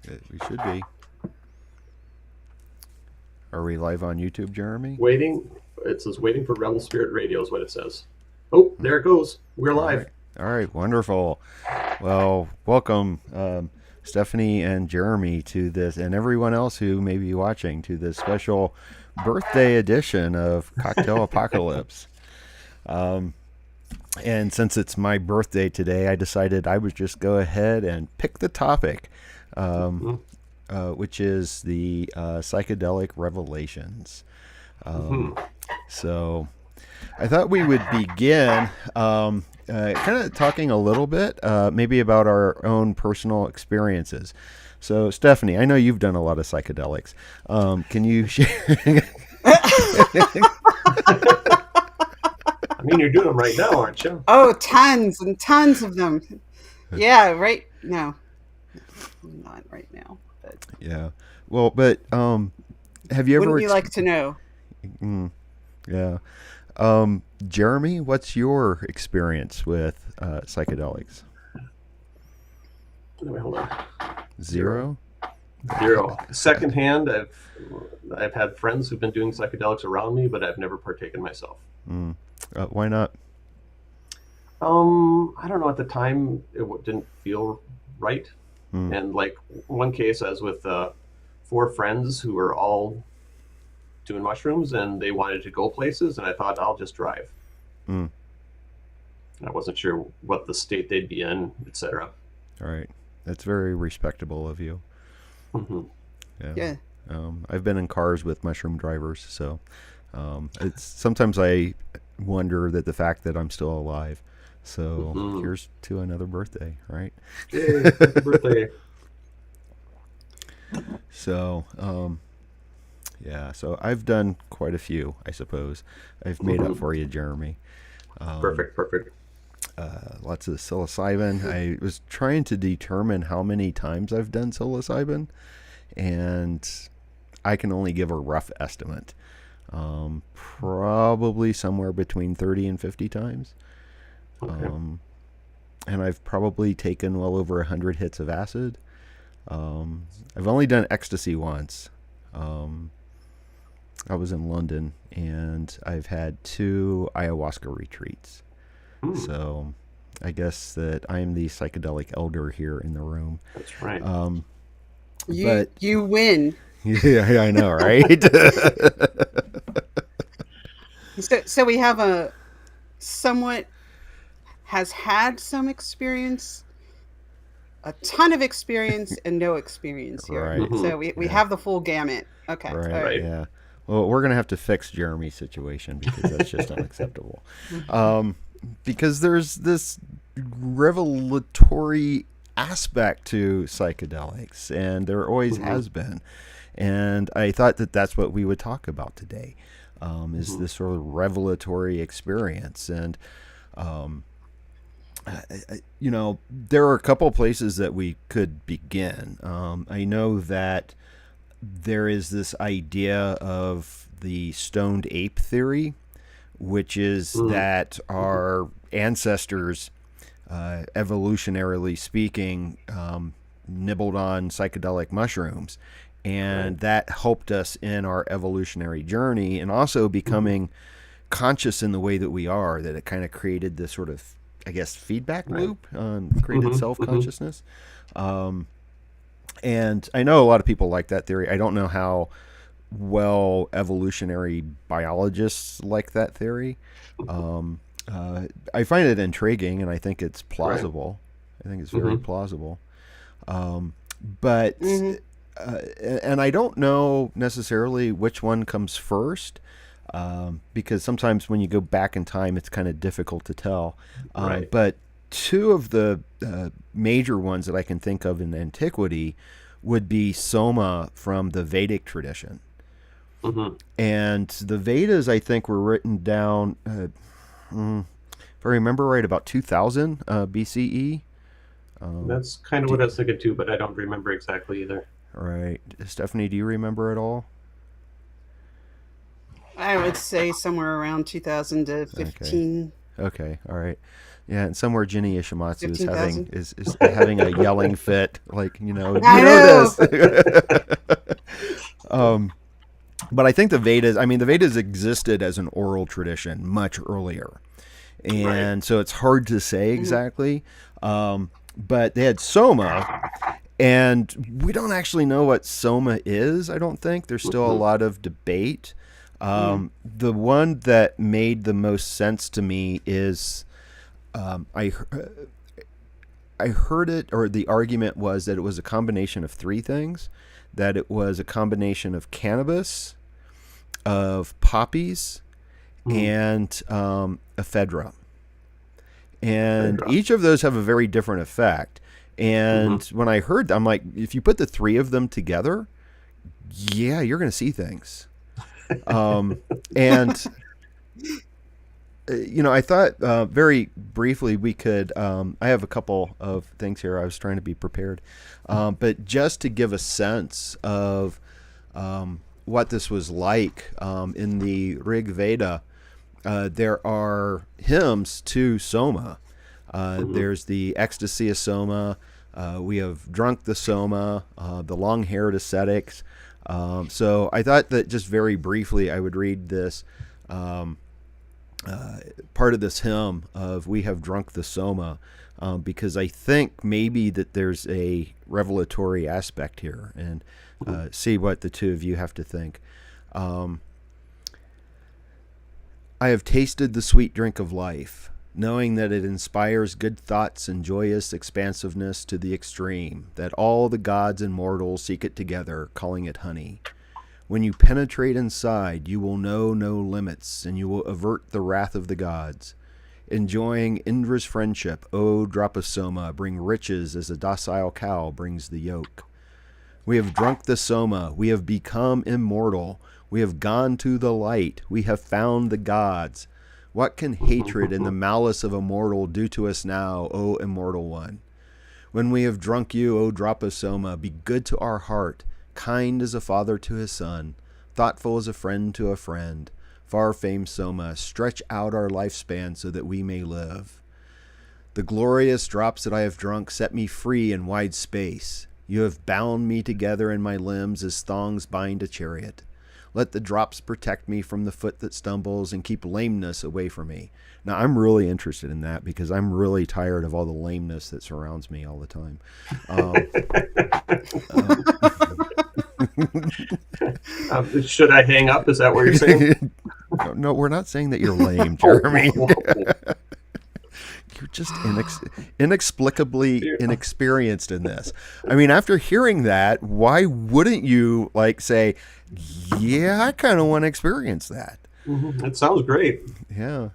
We should be. Are we live on YouTube, Jeremy? Waiting. It says waiting for Rebel Spirit Radio is what it says. Oh, there it goes. We're live. All right, wonderful. Well, welcome, Stephanie and Jeremy, to this, and everyone else who may be watching, to this special birthday edition of Cocktail Apocalypse. And since it's my birthday today, I decided I would just go ahead and pick the topic, which is the psychedelic revelations. So I thought we would begin kind of talking a little bit maybe about our own personal experiences. So, Stephanie, I know you've done a lot of psychedelics. Can you share? I mean, you're doing them right now, aren't you? Oh, tons and tons of them. Yeah, right. No, not right now. But Yeah. Well, but have you ever? wouldn't you like to know? Yeah. Jeremy, what's your experience with psychedelics? Wait, hold on. Zero? Secondhand, I've had friends who've been doing psychedelics around me, but I've never partaken myself. Why not? I don't know. At the time, didn't feel right. And like one case, I was with 4 friends who were all doing mushrooms, and they wanted to go places, and I thought, I'll just drive. I wasn't sure what the state they'd be in, etc. All right. That's very respectable of you. Yeah. I've been in cars with mushroom drivers, so it's sometimes I wonder that the fact that I'm still alive. So here's to another birthday, right? Yay, happy birthday. So, yeah, so I've done quite a few, I suppose. I've made up for you, Jeremy. Perfect. Lots of psilocybin. I was trying to determine how many times I've done psilocybin, and I can only give a rough estimate. Probably somewhere between 30 and 50 times. Okay. And I've probably taken well over 100 hits of acid. I've only done ecstasy once. I was in London, and I've had 2 ayahuasca retreats. So I guess that I'm the psychedelic elder here in the room. That's right. You win. Yeah, I know, right? So we have a somewhat has had some experience, a ton of experience, and no experience here. Right. So we have the full gamut. Okay. Right, All right. yeah. Well, we're going to have to fix Jeremy's situation because that's just unacceptable. Because there's this revelatory aspect to psychedelics, and there always has been. And I thought that that's what we would talk about today, is this sort of revelatory experience. And, there are a couple places that we could begin. I know that there is this idea of the stoned ape theory, which is that our ancestors, evolutionarily speaking, nibbled on psychedelic mushrooms, and that helped us in our evolutionary journey, and also becoming conscious in the way that we are, that it kind of created this sort of, I guess, feedback loop, created self-consciousness. And I know a lot of people like that theory. I don't know how well evolutionary biologists like that theory. I find it intriguing, and I think it's plausible. I think it's very plausible. But and I don't know necessarily which one comes first, because sometimes when you go back in time, it's kind of difficult to tell. But 2 of the major ones that I can think of in antiquity would be Soma from the Vedic tradition. And the Vedas, I think, were written down, if I remember right, about 2000 BCE. That's kind of what I was thinking too, but I don't remember exactly either. Right. Stephanie, do you remember at all? I would say somewhere around 2000 to 15. Okay. All right. Yeah, and somewhere Ginny Ishimatsu is 15,000. is having a yelling fit, like, you know I know. this. But I think the Vedas, I mean, the Vedas existed as an oral tradition much earlier. And so it's hard to say exactly. But they had Soma, and we don't actually know what Soma is, I don't think. There's still a lot of debate. The one that made the most sense to me is I heard it, or the argument was that it was a combination of three things. That it was a combination of cannabis, of poppies, and ephedra. And each of those have a very different effect. And when I heard, I'm like, if you put the three of them together, yeah, you're going to see things. And you know, I thought very briefly we could. I have a couple of things here. I was trying to be prepared, but just to give a sense of what this was like in the Rig Veda, there are hymns to Soma. There's the ecstasy of Soma. We have drunk the Soma, the long-haired ascetics. So I thought that just very briefly I would read this part of this hymn of "We have drunk the Soma," because I think maybe that there's a revelatory aspect here, and see what the two of you have to think. I have tasted the sweet drink of life, knowing that it inspires good thoughts and joyous expansiveness to the extreme, that all the gods and mortals seek it together, calling it honey. When you penetrate inside, you will know no limits, and you will avert the wrath of the gods. Enjoying Indra's friendship, O drop of Soma, bring riches as a docile cow brings the yoke. We have drunk the Soma, we have become immortal, we have gone to the light, we have found the gods. What can hatred and the malice of a mortal do to us now, O immortal one? When we have drunk you, O drop of Soma, be good to our heart, kind as a father to his son, thoughtful as a friend to a friend. Far-famed Soma, stretch out our lifespan so that we may live. The glorious drops that I have drunk set me free in wide space. You have bound me together in my limbs as thongs bind a chariot. Let the drops protect me from the foot that stumbles and keep lameness away from me. Now, I'm really interested in that because I'm really tired of all the lameness that surrounds me all the time. Should I hang up? Is that what you're saying? No, we're not saying that you're lame, Jeremy. You're just inexplicably inexperienced in this. I mean, after hearing that, why wouldn't you like say, yeah, I kind of want to experience that? It sounds great. Yeah.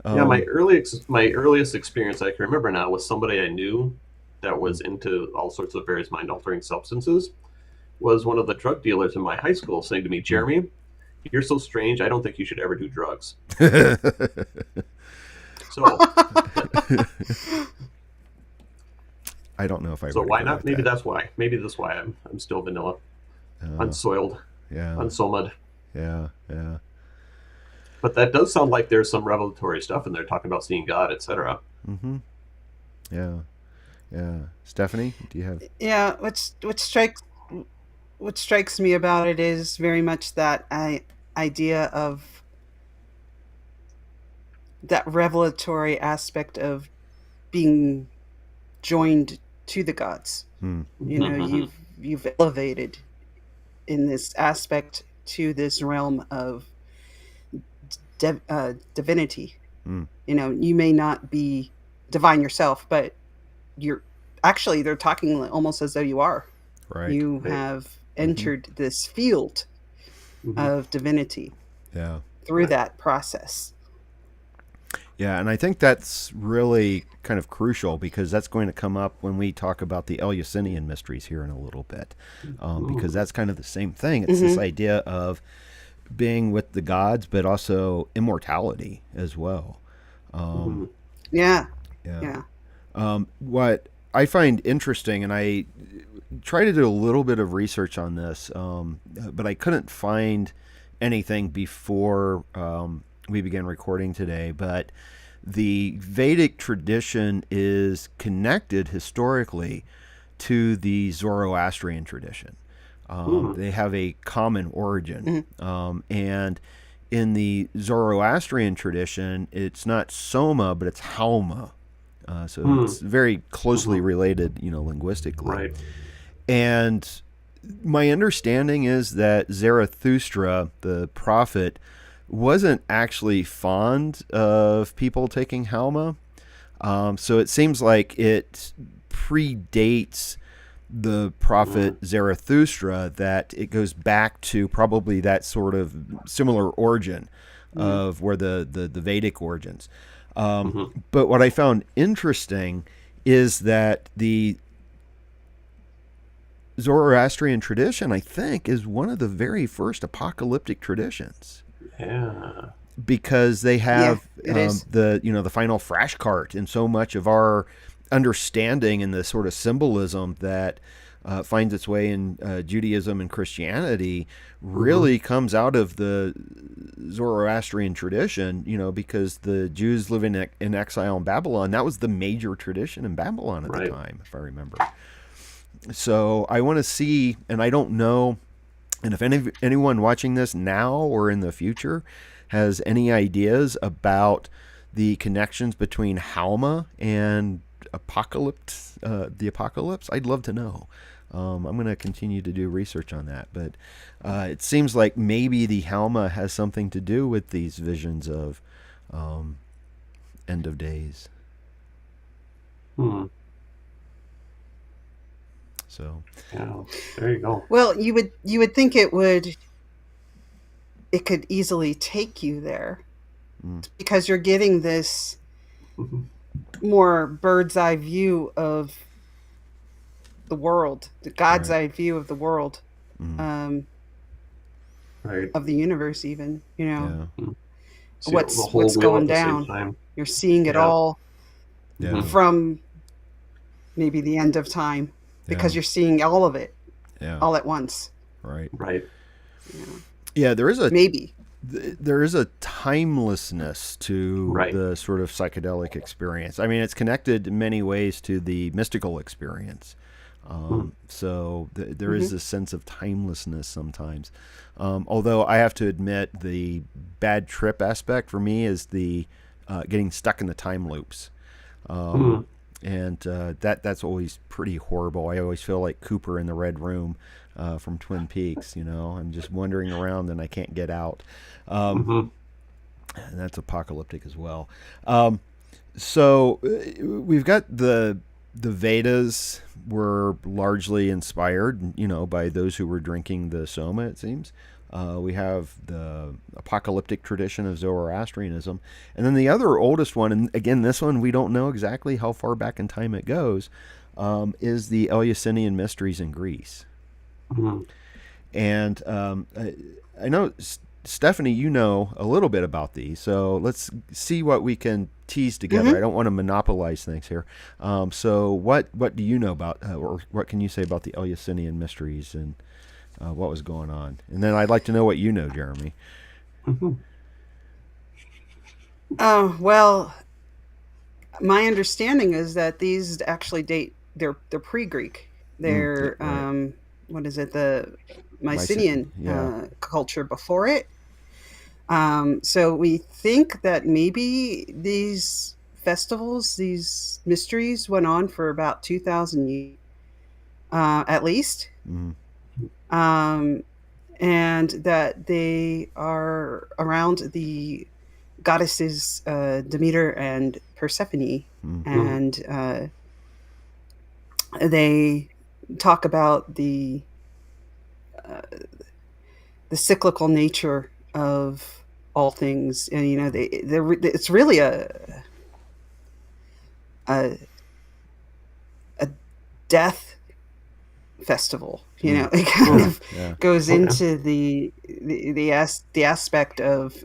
Yeah, my earliest experience I can remember now was somebody I knew that was into all sorts of various mind-altering substances. Was one of the drug dealers in my high school saying to me, "Jeremy, you're so strange. I don't think you should ever do drugs." So I don't know if I. So why not? Maybe that's why. Maybe that's why I'm still vanilla, unsoiled, unsomaed. Yeah. But that does sound like there's some revelatory stuff in there, talking about seeing God, etc. Yeah. Stephanie, do you have? Yeah, what strikes me about it is very much that idea of that revelatory aspect of being joined to the gods. You know, you've elevated in this aspect to this realm of divinity. You know, you may not be divine yourself, but they're talking almost as though you are. Right. You have entered this field of divinity through that process. Yeah, and I think that's really kind of crucial because that's going to come up when we talk about the Eleusinian Mysteries here in a little bit, because that's kind of the same thing. It's this idea of being with the gods, but also immortality as well. Yeah. What I find interesting, and I try to do a little bit of research on this, but I couldn't find anything before we began recording today, but the Vedic tradition is connected historically to the Zoroastrian tradition. They have a common origin. And in the Zoroastrian tradition, it's not Soma, but it's Halma. So it's very closely related, linguistically. Right. And my understanding is that Zarathustra, the prophet, wasn't actually fond of people taking Halma. So it seems like it predates the prophet Zarathustra, that it goes back to probably that sort of similar origin of where the Vedic origins. But what I found interesting is that the Zoroastrian tradition, I think, is one of the very first apocalyptic traditions. Yeah. Because they have the final thrash cart, and so much of our understanding and the sort of symbolism that finds its way in Judaism and Christianity really comes out of the Zoroastrian tradition, because the Jews living in exile in Babylon, that was the major tradition in Babylon at the time, if I remember. So I want to see, and I don't know, and if anyone watching this now or in the future has any ideas about the connections between Halma and the apocalypse, I'd love to know. I'm going to continue to do research on that, but it seems like maybe the Halma has something to do with these visions of end of days. So, yeah, there you go. Well, you would think it could easily take you there, because you're getting this more bird's eye view of the world, the God's eye view of the world, of the universe, even, what's going down. You're seeing it all from maybe the end of time, because you're seeing all of it all at once. Right. Yeah, there is maybe a timelessness to the sort of psychedelic experience. I mean, it's connected in many ways to the mystical experience. So there is this sense of timelessness sometimes. Although I have to admit, the bad trip aspect for me is the getting stuck in the time loops. And that's always pretty horrible. I always feel like Cooper in the Red Room from Twin Peaks. I'm just wandering around and I can't get out. And that's apocalyptic as well. So we've got the Vedas were largely inspired, by those who were drinking the Soma, it seems. We have the apocalyptic tradition of Zoroastrianism. And then the other oldest one, and again, this one we don't know exactly how far back in time it goes, is the Eleusinian Mysteries in Greece. And I know, Stephanie, you know a little bit about these, so let's see what we can tease together. I don't want to monopolize things here. So what do you know about, or what can you say about the Eleusinian Mysteries and what was going on? And then I'd like to know what you know, Jeremy. Well, my understanding is that these actually date, they're pre-Greek. They're what is it, the Mycenaean culture before it. So we think that maybe these festivals, these mysteries, went on for about 2,000 years, at least. And that they are around the goddesses Demeter and Persephone, and they talk about the cyclical nature of all things, and it's really a death festival. It kind of goes into the aspect of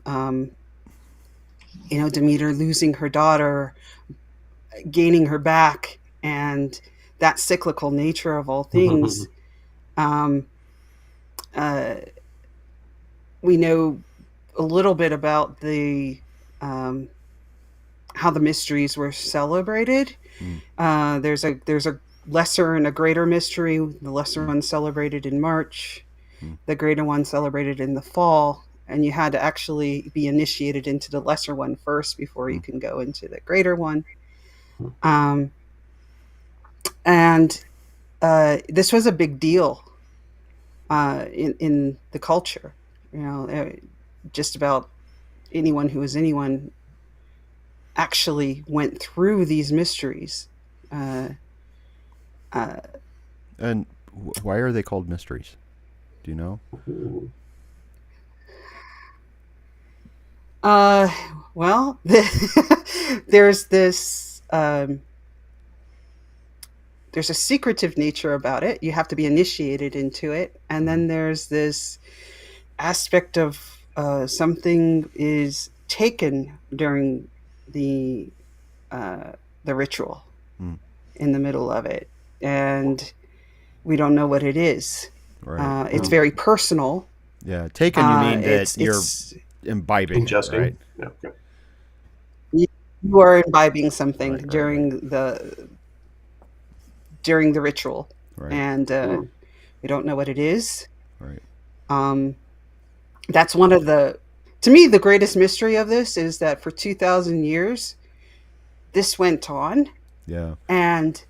Demeter losing her daughter, gaining her back, and that cyclical nature of all things. We know a little bit about the how the mysteries were celebrated. Mm. There's a lesser and a greater mystery. The lesser one celebrated in March, the greater one celebrated in the fall, and you had to actually be initiated into the lesser one first before you can go into the greater one. And this was a big deal in the culture. You know, just about anyone who was anyone actually went through these mysteries. And why are they called mysteries? Do you know? Well, there's this there's a secretive nature about it. You have to be initiated into it, and then there's this aspect of something is taken during the ritual in the middle of it, and we don't know what it is. Right. It's very personal. Yeah. Taken, you mean that you're it's imbibing it, Ingesting. right? Yeah. Okay. you are imbibing something Right, during the ritual, Right. and we don't know what it is. Right. That's one of to me, the greatest mystery of this is that for 2,000 years, this went on, Yeah. and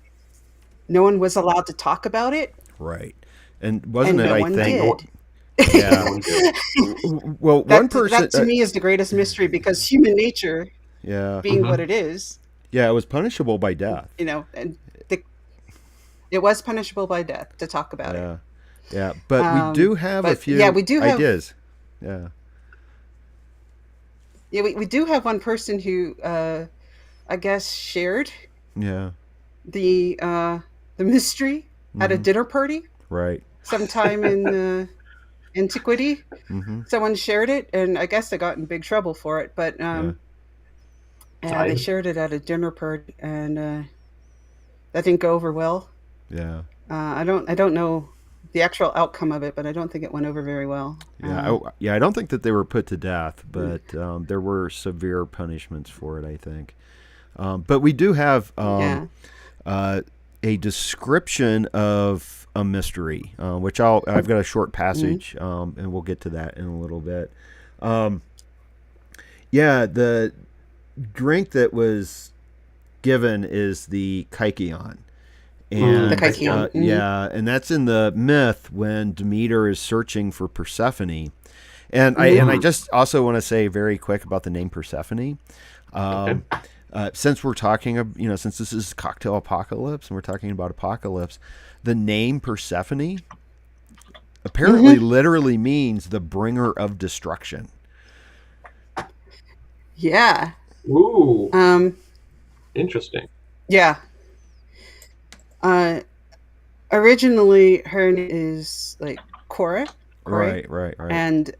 no one was allowed to talk about it, Right. And wasn't and it? no I one think. did. Yeah. Well, one person. That to me is the greatest mystery, because human nature, Yeah. being what it is, Yeah. It was punishable by death. you know, and it was punishable by death to talk about it. Yeah. Yeah. But we do have a but, few yeah, we do have- ideas. Yeah. Yeah, we do have one person who, I guess, shared Yeah. the mystery at a dinner party Right. sometime in antiquity. Mm-hmm. Someone shared it, and I guess they got in big trouble for it. But they shared it at a dinner party, and that didn't go over well. Yeah. I don't know the actual outcome of it, but I don't think it went over very well. Yeah. I don't think that they were put to death, but there were severe punishments for it, I think. But we do have a description of a mystery, which I've got a short passage, and we'll get to that in a little bit. The drink that was given is the kykeon. And the kykeon. and that's in the myth when Demeter is searching for Persephone. And I just also want to say very quick about the name Persephone. Since we're talking, since this is Cocktail Apocalypse and we're talking about apocalypse, the name Persephone apparently literally means the bringer of destruction. Yeah. Ooh. Interesting. Yeah. Originally, her name is like Cora. Right. And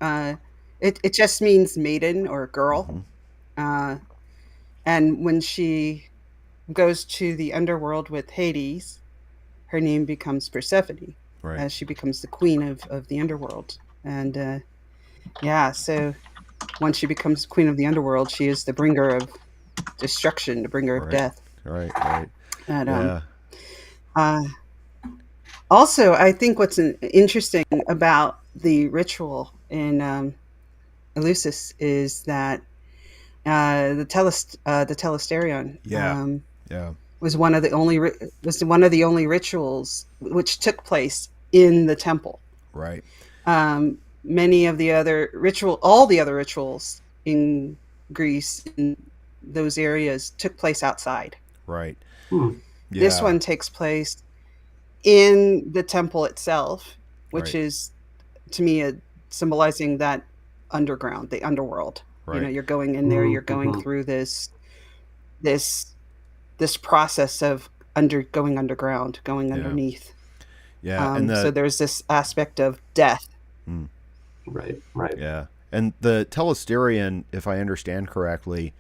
it just means maiden or girl. And when she goes to the underworld with Hades, her name becomes Persephone, as she becomes the queen of the underworld. And so once she becomes queen of the underworld, she is the bringer of destruction, the bringer of death. Right. And also, I think what's interesting about the ritual in Eleusis is that the Telesterion was one of the only rituals which took place in the temple. Right. Many of the other all the other rituals in Greece in those areas took place outside. Right. This one takes place in the temple itself, which is, to me, symbolizing that underground, the underworld. Right. You're going in there. You're going through this process of going underground, going underneath. Yeah. So there's this aspect of death. Right. Yeah. And the Telesterion, if I understand correctly,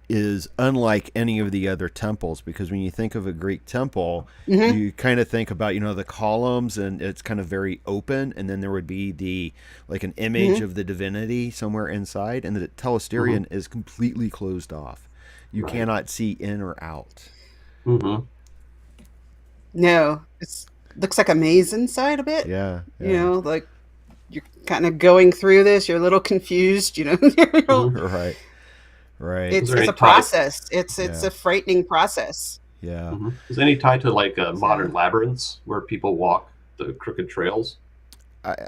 is unlike any of the other temples, because when you think of a Greek temple, you kind of think about, the columns, and it's kind of very open, and then there would be an image of the divinity somewhere inside, and the Telesterion is completely closed off. you Right. cannot see in or out. Mm-hmm. No, it's looks like a maze inside a bit. Yeah, You yeah. know, like you're kind of going through this. You're a little confused. You know, Mm-hmm. Right, right. Is it's there it's any a tie? process. It's Yeah, a frightening process. yeah. Mm-hmm. Is there any tie to like So modern labyrinths where people walk the crooked trails?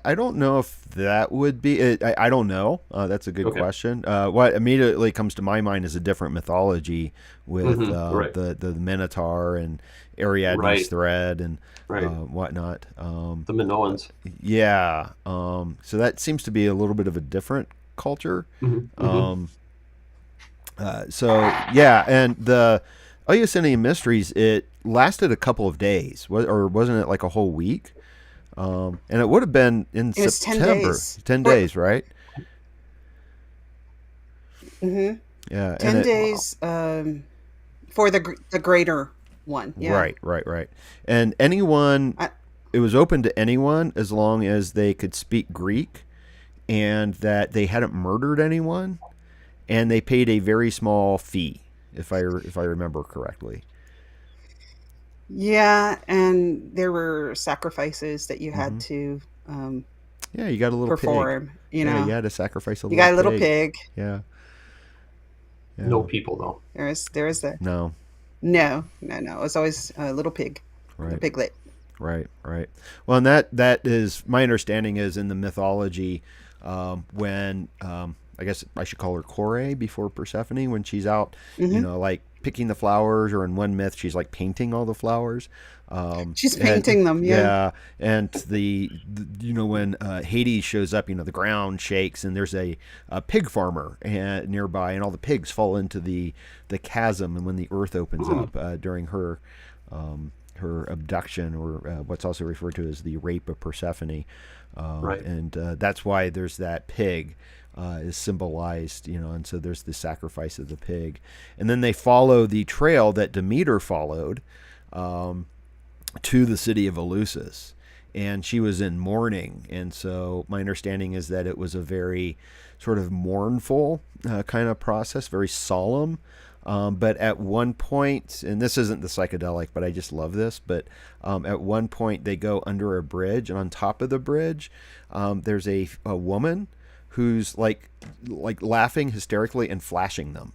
I don't know if that would be it. I don't know. That's a good Okay. question. What immediately comes to my mind is a different mythology with Mm-hmm. Right. the Minotaur and Ariadne's Right. thread and Right. whatnot. The Minoans. Yeah. So that seems to be a little bit of a different culture. Mm-hmm. Mm-hmm. Um, so yeah, and the Eleusinian Mysteries, it lasted a couple of days, or wasn't it like a whole week? And it would have been in it was 10 September, days. 10 days, right? Hmm. Yeah, and 10 it Wow. days for the greater one. Yeah. right, right, right. And anyone, I, it was open to anyone as long as they could speak Greek and that they hadn't murdered anyone, and they paid a very small fee, if I remember correctly. yeah, and there were sacrifices that you had Hmm. to Yeah, you got a little pig. perform. You Yeah, you know, had to sacrifice a you little got a little pig. pig. Yeah, No yeah. people though. There is a No, no. It was always a little right. piglet. Right, right. Well, and that is my understanding is in the mythology when I guess I should call her Kore before Persephone when she's out, Hmm. like picking the flowers, or in one myth she's like painting all the flowers. She's And painting them. Yeah. yeah, and when Hades shows up, the ground shakes and there's a pig farmer nearby, and all the pigs fall into the chasm, and when the earth opens Mm. up during her abduction, or what's also referred to as the rape of Persephone. Right. And that's why there's that pig is symbolized, and so there's the sacrifice of the pig. And then they follow the trail that Demeter followed um, to the city of Eleusis. And she was in mourning. And so my understanding is that it was a very sort of mournful kind of process, very solemn. But at one point, and this isn't the psychedelic, but I just love this. But at one point, they go under a bridge, and on top of the bridge, there's a woman who's like laughing hysterically and flashing them,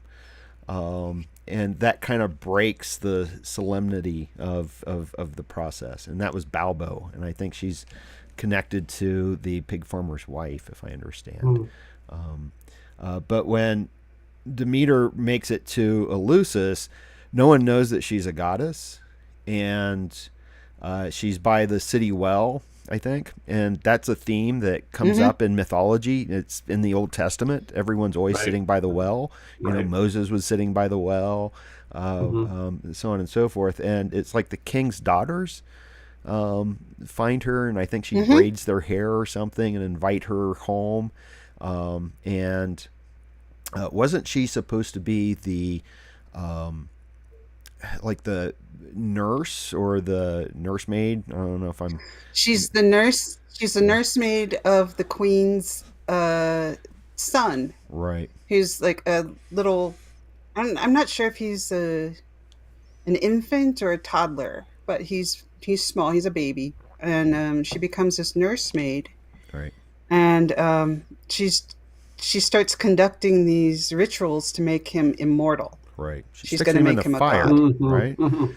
and that kind of breaks the solemnity of the process. And that was Balbo, and I think she's connected to the pig farmer's wife, if I understand. Mm. But when Demeter makes it to Eleusis, no one knows that she's a goddess, and she's by the city well, I think, and that's a theme that comes Hmm. up in mythology. It's in the Old Testament. Everyone's always Right. sitting by the well. Right. Moses was sitting by the well, Mm-hmm. so on and so forth. And it's like the king's daughters find her, and I think she Hmm. braids their hair or something and invite her home. And wasn't she supposed to be um, like the nurse or the nursemaid? I don't know if I'm She's the nurse. She's the yeah, nursemaid of the queen's son, right, who's like a little. I'm not sure if he's an infant or a toddler, but he's small. He's a baby, and she becomes this nursemaid, right, and she starts conducting these rituals to make him immortal. right. She She's sticks going to him in make the him a fire, god. right, Mm-hmm. Mm-hmm.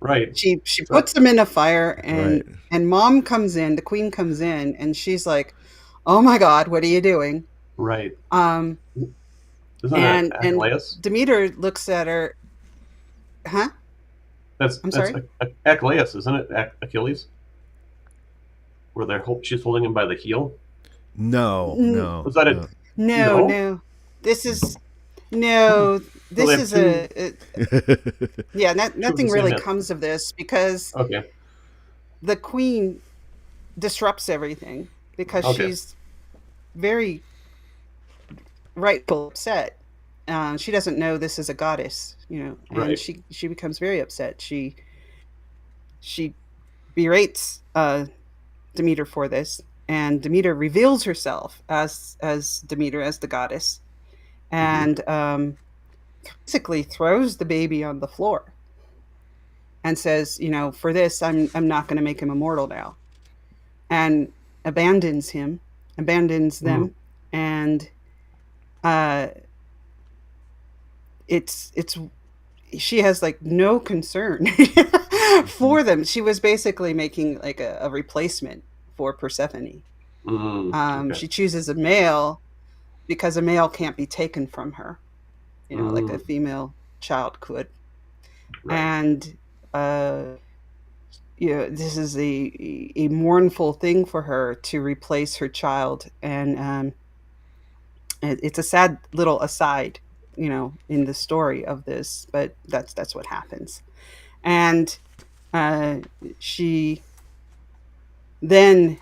Right. She That. puts him in a fire, right, and mom comes in, the queen comes in, and she's like, "Oh my god, what are you doing?" Right. Um, Isn't that and Achilles? Demeter looks at her, huh? I'm That's sorry. Achilles, isn't it? Achilles, where she's holding him by the heel. no, N- no, Was that it? no. no, No. no. This is Hmm. no. So they This have is two yeah. two of the Nothing same really myth. comes of this because Okay. the queen disrupts everything because Okay. she's very rightful upset. She doesn't know this is a goddess, and Right. she becomes very upset. She berates Demeter for this, and Demeter reveals herself as Demeter, as the goddess, Mm-hmm. and basically throws the baby on the floor and says, for this, I'm not going to make him immortal now, and abandons him, abandons them, and it's she has like no concern for them. She was basically making like a replacement for Persephone. Okay. She chooses a male because a male can't be taken from her, like a female child could. Right. And this is a mournful thing for her to replace her child, and it's a sad little aside, in the story of this, but that's what happens. And she then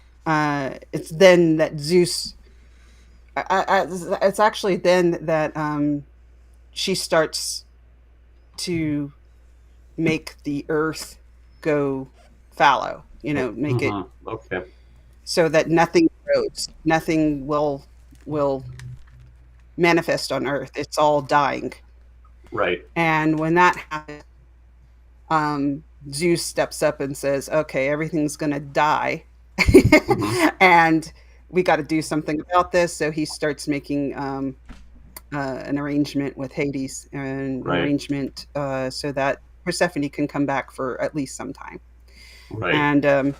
it's then that Zeus. It's actually then that she starts to make the earth go fallow. Make it okay, so that nothing grows, nothing will manifest on earth. It's all dying. right. And when that happens, Zeus steps up and says, okay, everything's going to die. And we got to do something about this. So he starts making an arrangement with Hades, and an arrangement so that Persephone can come back for at least some time. Right. And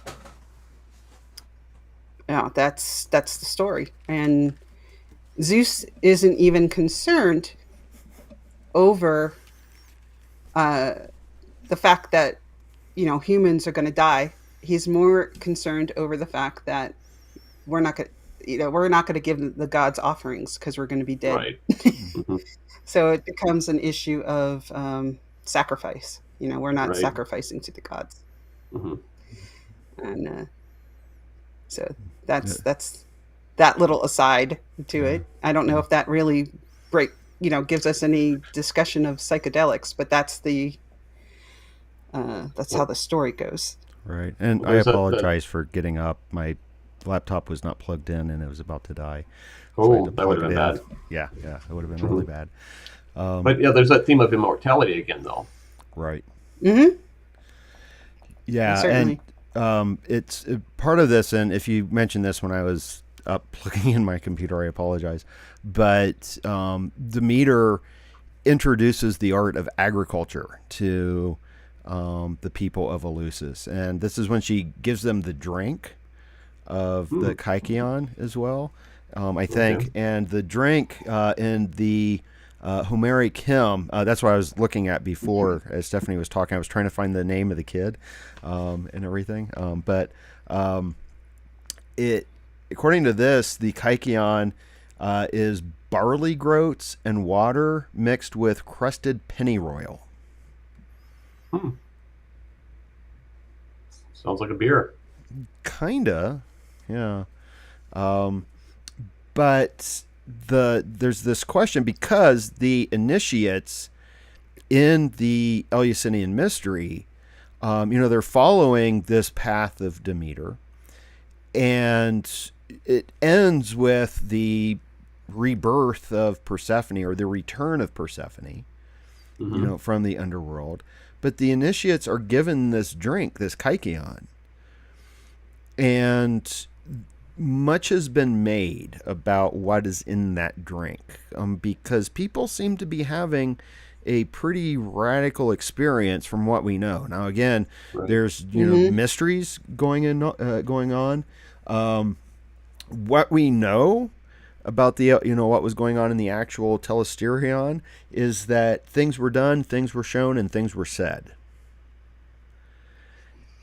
that's the story. And Zeus isn't even concerned over the fact that humans are going to die. He's more concerned over the fact that we're not going to give the gods offerings because we're going to be dead. Right. So it becomes an issue of sacrifice. We're not sacrificing to the gods. And so that's that little aside to it. I don't know if that really gives us any discussion of psychedelics, but that's how the story goes. Right. And I apologize for getting up. My laptop was not plugged in and it was about to die. So that would have been bad. Yeah, it would have been really bad. But yeah, there's that theme of immortality again, though. Right. Mm-hmm. Yeah, certainly. And it's part of this, and if you mentioned this when I was up plugging in my computer, I apologize. But Demeter introduces the art of agriculture to the people of Eleusis. And this is when she gives them the drink of the Kykeon as well, I think. Okay. And the drink in the Homeric hymn, that's what I was looking at before as Stephanie was talking. I was trying to find the name of the kid and everything. But according to this, the Kykeon is barley groats and water mixed with crusted pennyroyal. Sounds like a beer. Kinda, yeah. But there's this question, because the initiates in the Eleusinian mystery, they're following this path of Demeter, and it ends with the rebirth of Persephone, or the return of Persephone, from the underworld. But the initiates are given this drink, this Kykeon, and much has been made about what is in that drink, because people seem to be having a pretty radical experience from what we know. Now, again, there's mysteries going on. What we know about the what was going on in the actual telesterion is that things were done, things were shown, and things were said.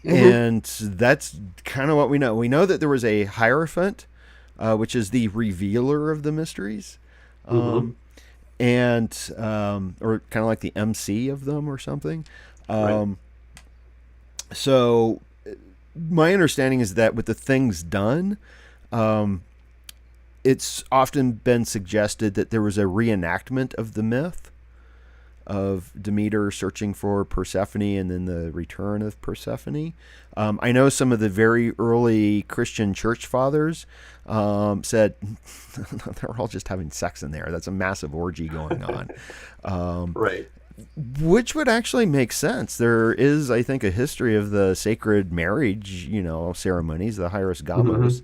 And that's kind of what we know. We know that there was a Hierophant, which is the revealer of the mysteries, and or kind of like the MC of them or something. So my understanding is that with the things done, it's often been suggested that there was a reenactment of the myth of Demeter searching for Persephone and then the return of Persephone. I know some of the very early Christian church fathers said they're all just having sex in there. That's a massive orgy going on. Right. Which would actually make sense. There is, I think, a history of the sacred marriage, ceremonies, the hieros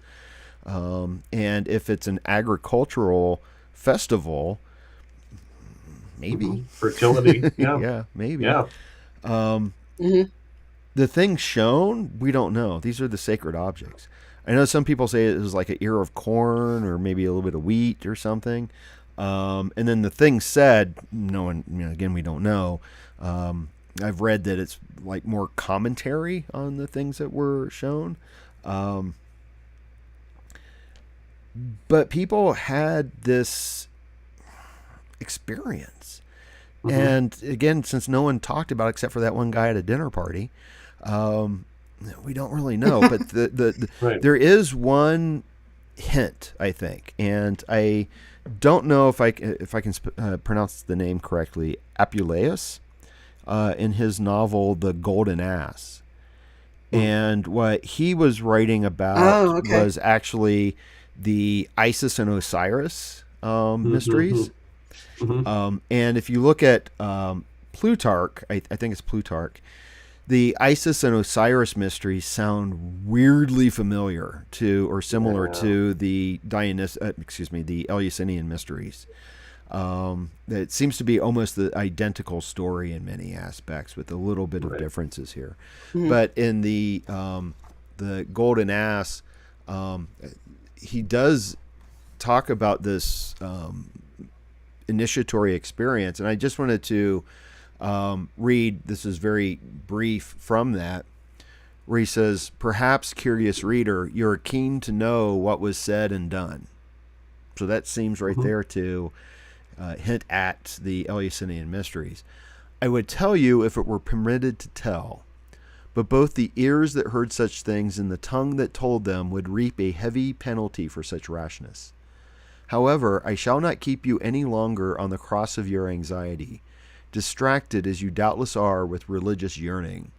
and if it's an agricultural festival, maybe fertility. Yeah. yeah, maybe. Yeah. The things shown, we don't know. These are the sacred objects. I know some people say it was like an ear of corn or maybe a little bit of wheat or something. And then the things said, no one, again, we don't know. I've read that it's like more commentary on the things that were shown. But people had this experience. And again, since no one talked about it except for that one guy at a dinner party, we don't really know. But Right. there is one hint, I think, and I don't know if I can pronounce the name correctly. Apuleius, in his novel *The Golden Ass*, and what he was writing about was actually the Isis and Osiris mysteries. And if you look at Plutarch, I think it's Plutarch, the Isis and Osiris mysteries sound weirdly familiar to or similar to the the Eleusinian Mysteries. It seems to be almost the identical story in many aspects, with a little bit of differences here. But in the Golden Ass, he does talk about this initiatory experience, and I just wanted to read, this is very brief from that, where he says, "Perhaps, curious reader, you're keen to know what was said and done." So that seems right there to hint at the Eleusinian Mysteries. "I would tell you if it were permitted to tell, but both the ears that heard such things and the tongue that told them would reap a heavy penalty for such rashness. However, I shall not keep you any longer on the cross of your anxiety, distracted as you doubtless are with religious yearning.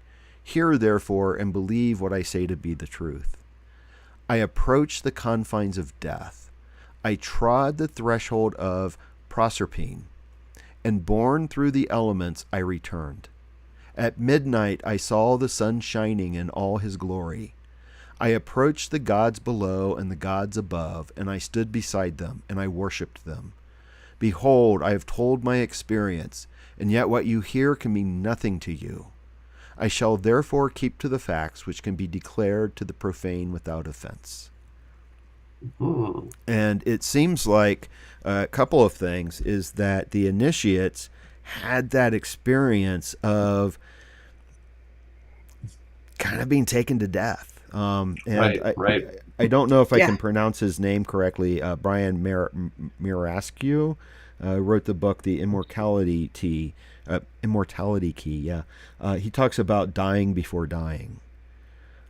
Hear, therefore, and believe what I say to be the truth. I approached the confines of death. I trod the threshold of Proserpine, and borne through the elements I returned. At midnight I saw the sun shining in all his glory. I approached the gods below and the gods above, and I stood beside them, and I worshipped them. Behold, I have told my experience, and yet what you hear can mean nothing to you. I shall therefore keep to the facts which can be declared to the profane without offense." And it seems like a couple of things is that the initiates had that experience of kind of being taken to death. I don't know if I can pronounce his name correctly. Brian Mirascu wrote the book The Immortality Key. He talks about dying before dying.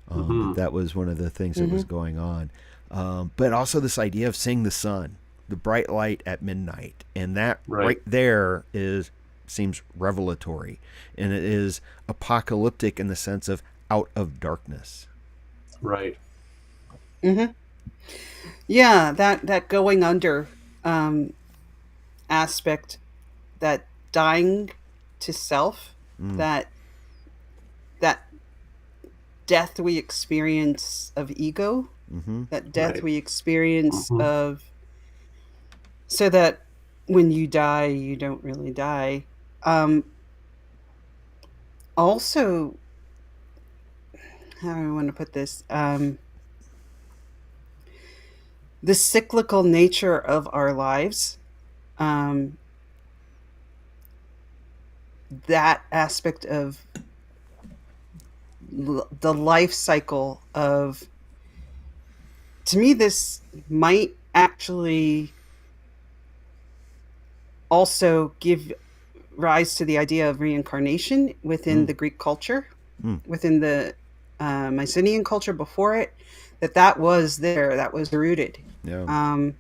That was one of the things that was going on. But also this idea of seeing the sun, the bright light at midnight, and that right there seems revelatory, and it is apocalyptic in the sense of out of darkness. Right. Yeah, that going under aspect, that dying to self, that death we experience of ego, that death we experience of, so that when you die, you don't really die. Also, how do I want to put this? The cyclical nature of our lives, that aspect of the life cycle of, to me, this might actually also give rise to the idea of reincarnation within the Greek culture, within the Mycenaean culture before it, that was there, that was rooted. Yeah.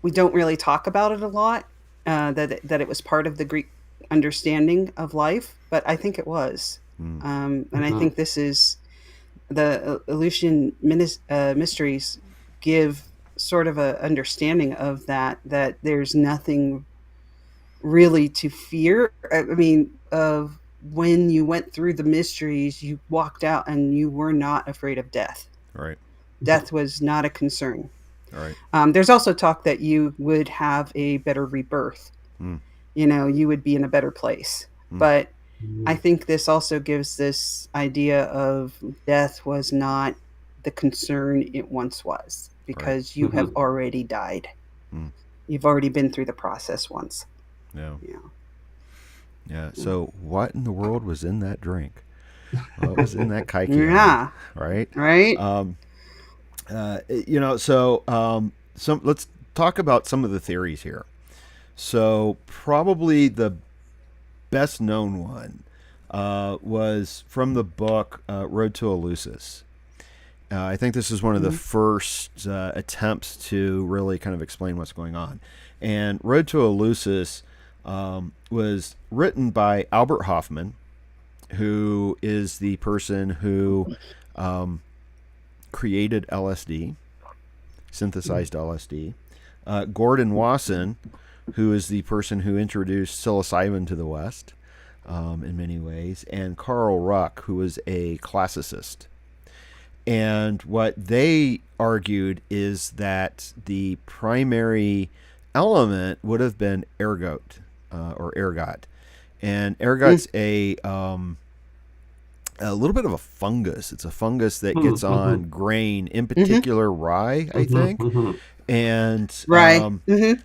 We don't really talk about it a lot, that it was part of the Greek understanding of life, but I think it was. And I think this is the Eleusinian Mysteries give sort of a understanding of that there's nothing really to fear. I mean, of when you went through the mysteries, you walked out and you were not afraid of death. Right. Death was not a concern. Right. There's also talk that you would have a better rebirth. You would be in a better place. But I think this also gives this idea of death was not the concern it once was, because you have already died. You've already been through the process once. Yeah. Yeah. So what in the world was in that drink? What was in that kaikion? Yeah. Right. Right. Let's talk about some of the theories here. So probably the best known one was from the book Road to Eleusis. I think this is one of the first attempts to really kind of explain what's going on. And Road to Eleusis was written by Albert Hoffman, who is the person who created LSD, synthesized LSD. Gordon Wasson, who is the person who introduced psilocybin to the West in many ways, and Carl Ruck, who was a classicist. And what they argued is that the primary element would have been ergot, or ergot. And ergot's a little bit of a fungus. It's a fungus that gets on grain, in particular rye, I think. And Right.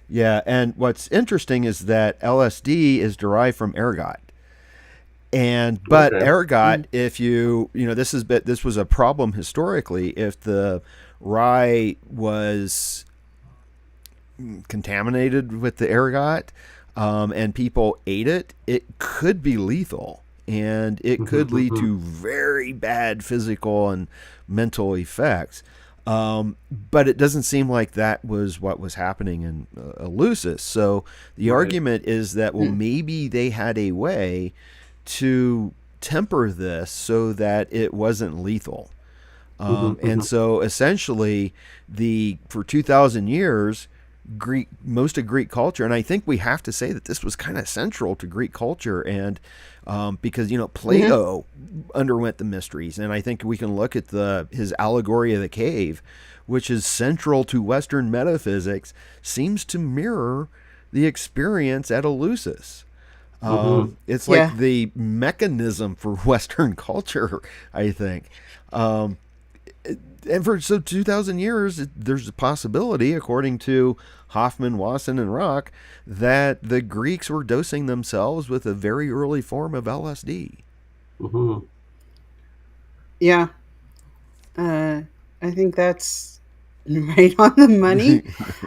yeah, and what's interesting is that LSD is derived from ergot. But ergot, if this was a problem historically. If the rye was contaminated with the ergot, and people ate it, it could be lethal, and it could lead to very bad physical and mental effects. But it doesn't seem like that was what was happening in Eleusis. So the argument is that, well, maybe they had a way to temper this so that it wasn't lethal. And so essentially for 2,000 years, most of Greek culture, and I think we have to say that this was kind of central to Greek culture, and because Plato underwent the mysteries, and I think we can look at his allegory of the cave, which is central to Western metaphysics, seems to mirror the experience at Eleusis. It's like the mechanism for Western culture, I think. And for 2,000 years, there's a possibility, according to Hoffman, Wasson, and Rock, that the Greeks were dosing themselves with a very early form of LSD. Yeah. I think that's right on the money.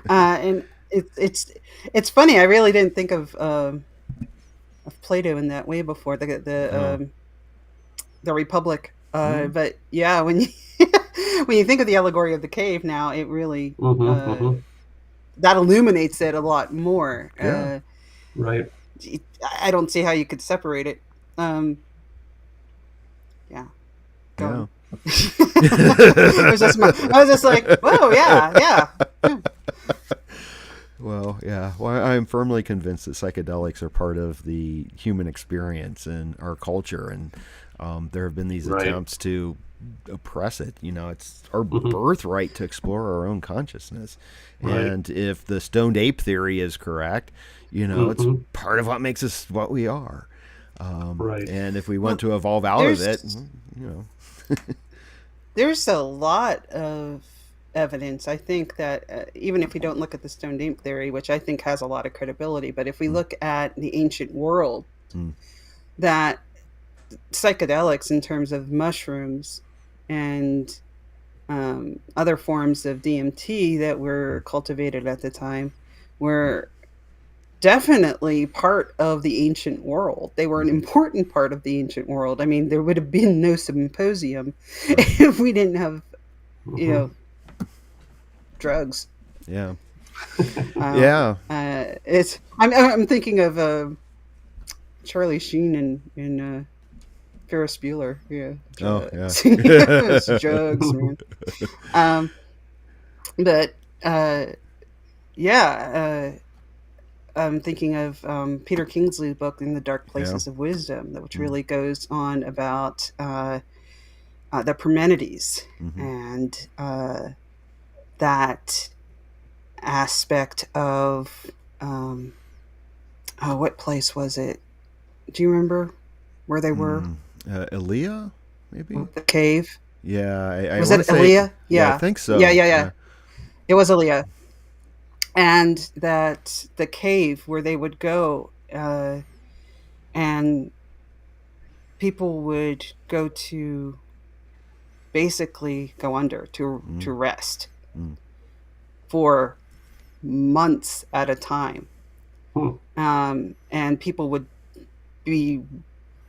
And it's funny. I really didn't think of Plato in that way before, the Republic. But yeah, when you when you think of the allegory of the cave now, it really that illuminates it a lot more. Right. I don't see how you could separate it. Yeah. Go. I was just like, whoa, yeah. Well, yeah. Well, I'm firmly convinced that psychedelics are part of the human experience and our culture, and there have been these attempts to oppress it. It's our birthright to explore our own consciousness. And if the stoned ape theory is correct, it's part of what makes us what we are. And if we want to evolve out of it, there's a lot of evidence, I think, that even if we don't look at the stoned ape theory, which I think has a lot of credibility, but if we look at the ancient world, that psychedelics, in terms of mushrooms and other forms of DMT that were cultivated at the time, were definitely part of the ancient world. They were an important part of the ancient world. I mean, there would have been no symposium if we didn't have, drugs. Yeah. Yeah. I'm thinking of Charlie Sheen in Ferris Bueller. Yeah, Oh, yeah. drugs. It's drugs, man. Um, but yeah, I'm thinking of Peter Kingsley's book in the Dark Yeah. Places of Wisdom, which really goes on about the Parmenides and that aspect of what place was it? Do you remember where they were? Elia, maybe. The cave. Yeah, I Was want it to say. Elia? Yeah, I Yeah. think Yeah, so. yeah, yeah. Yeah. It was Elia. And that the cave where they would go, and people would go to basically go under to rest for months at a time. And people would be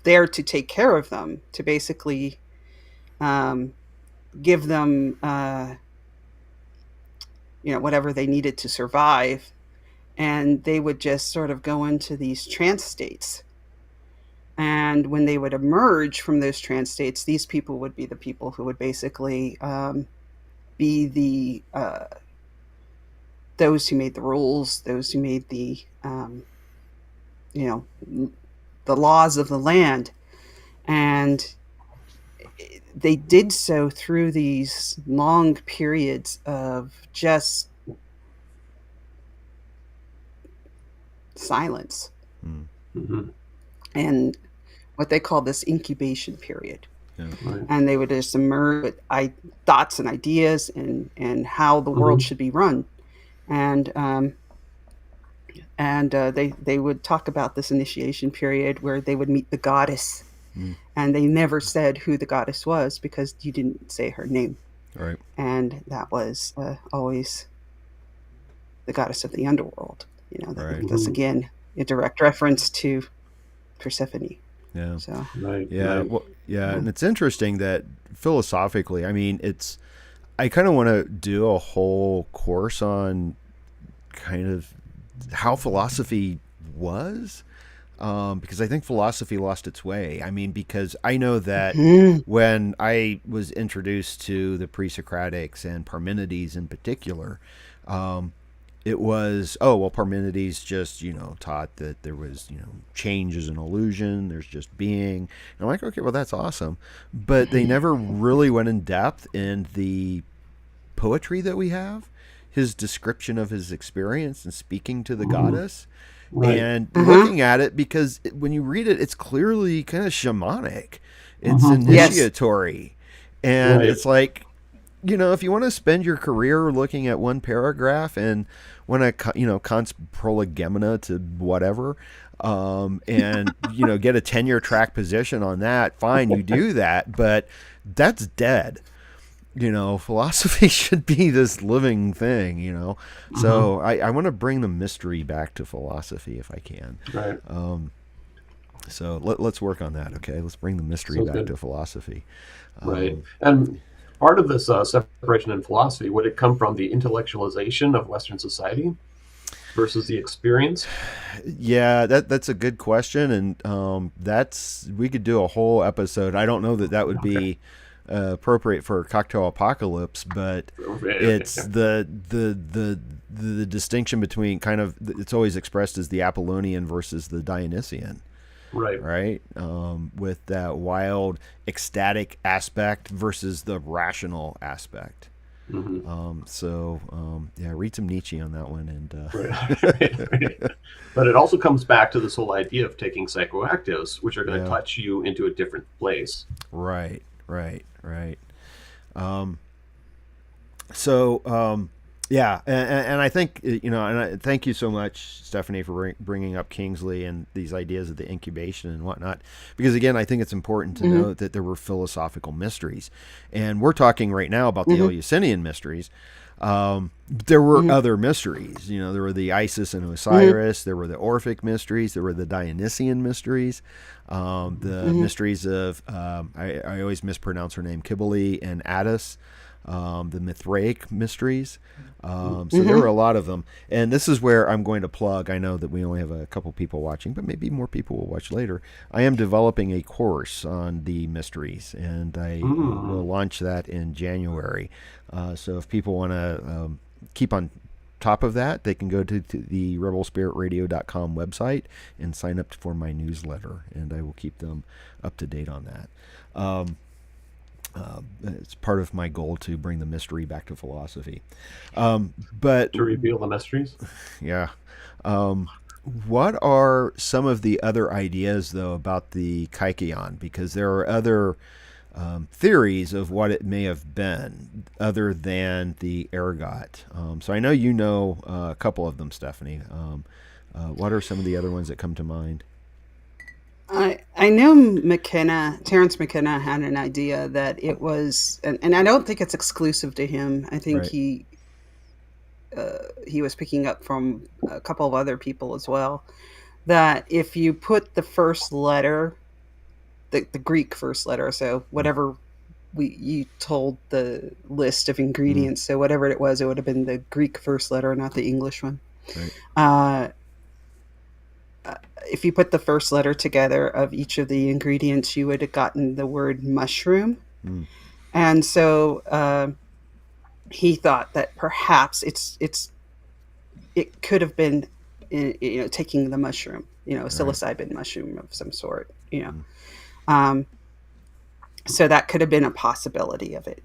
there to take care of them, to basically give them whatever they needed to survive, and they would just sort of go into these trance states. And when they would emerge from those trance states, these people would be the people who would basically be the those who made the rules, those who made the the laws of the land. And they did so through these long periods of just silence and what they call this incubation period. Yeah. Right. And they would just emerge with thoughts and ideas and how the world should be run. And they would talk about this initiation period where they would meet the goddess. And they never said who the goddess was because you didn't say her name. Right. And that was always the goddess of the underworld. Right. That's again a direct reference to Persephone. Yeah. So Right. Yeah. Right. Well, yeah, and it's interesting that philosophically, I mean, I kind of want to do a whole course on kind of how philosophy was. Because I think philosophy lost its way. I mean, because I know that when I was introduced to the pre-Socratics and Parmenides in particular, it was, Parmenides just, taught that there was, change is an illusion, there's just being. And I'm like, okay, well, that's awesome. But they never really went in depth in the poetry that we have, his description of his experience and speaking to the goddess. Right. And looking at it, because when you read it, it's clearly kind of shamanic. It's initiatory. Yes. And it's like, if you want to spend your career looking at one paragraph and want to, cons prolegomena to whatever, and, get a tenure track position on that, fine, you do that. But that's dead. Philosophy should be this living thing, So I want to bring the mystery back to philosophy if I can. Right. So let's work on that, okay? Let's bring the mystery back to philosophy. Right. And part of this separation in philosophy, would it come from the intellectualization of Western society versus the experience? Yeah, that's a good question. And we could do a whole episode. I don't know that would be appropriate for Cocktail Apocalypse, but it's the distinction between it's always expressed as the Apollonian versus the Dionysian, right, with that wild ecstatic aspect versus the rational aspect. Read some Nietzsche on that one. And But it also comes back to this whole idea of taking psychoactives, which are going to touch you into a different place. Right. And I think, and I thank you so much, Stephanie, for bringing up Kingsley and these ideas of the incubation and whatnot, because again, I think it's important to note that there were philosophical mysteries, and we're talking right now about the Eleusinian mysteries. There were other mysteries, there were the Isis and Osiris, there were the Orphic mysteries, there were the Dionysian mysteries, the mysteries of, I always mispronounce her name, Cybele and Attis, the Mithraic Mysteries. So there were a lot of them. And this is where I'm going to plug. I know that we only have a couple people watching, but maybe more people will watch later. I am developing a course on the mysteries, and I will launch that in January. So if people want to keep on top of that, they can go to the rebelspiritradio.com website and sign up for my newsletter, and I will keep them up to date on that. It's part of my goal to bring the mystery back to philosophy. But to reveal the mysteries. Yeah. What are some of the other ideas, though, about the Kykeon? Because there are other theories of what it may have been other than the ergot. So I know you know a couple of them, Stephanie. What are some of the other ones that come to mind? I know Terence McKenna had an idea that it was, and I don't think it's exclusive to him. I think he was picking up from a couple of other people as well, that if you put the first letter, the Greek first letter, so whatever you told the list of ingredients, so whatever it was, it would have been the Greek first letter, not the English one. Right. If you put the first letter together of each of the ingredients, you would have gotten the word mushroom. And so he thought that perhaps it could have been, taking the mushroom, psilocybin mushroom of some sort, so that could have been a possibility of it.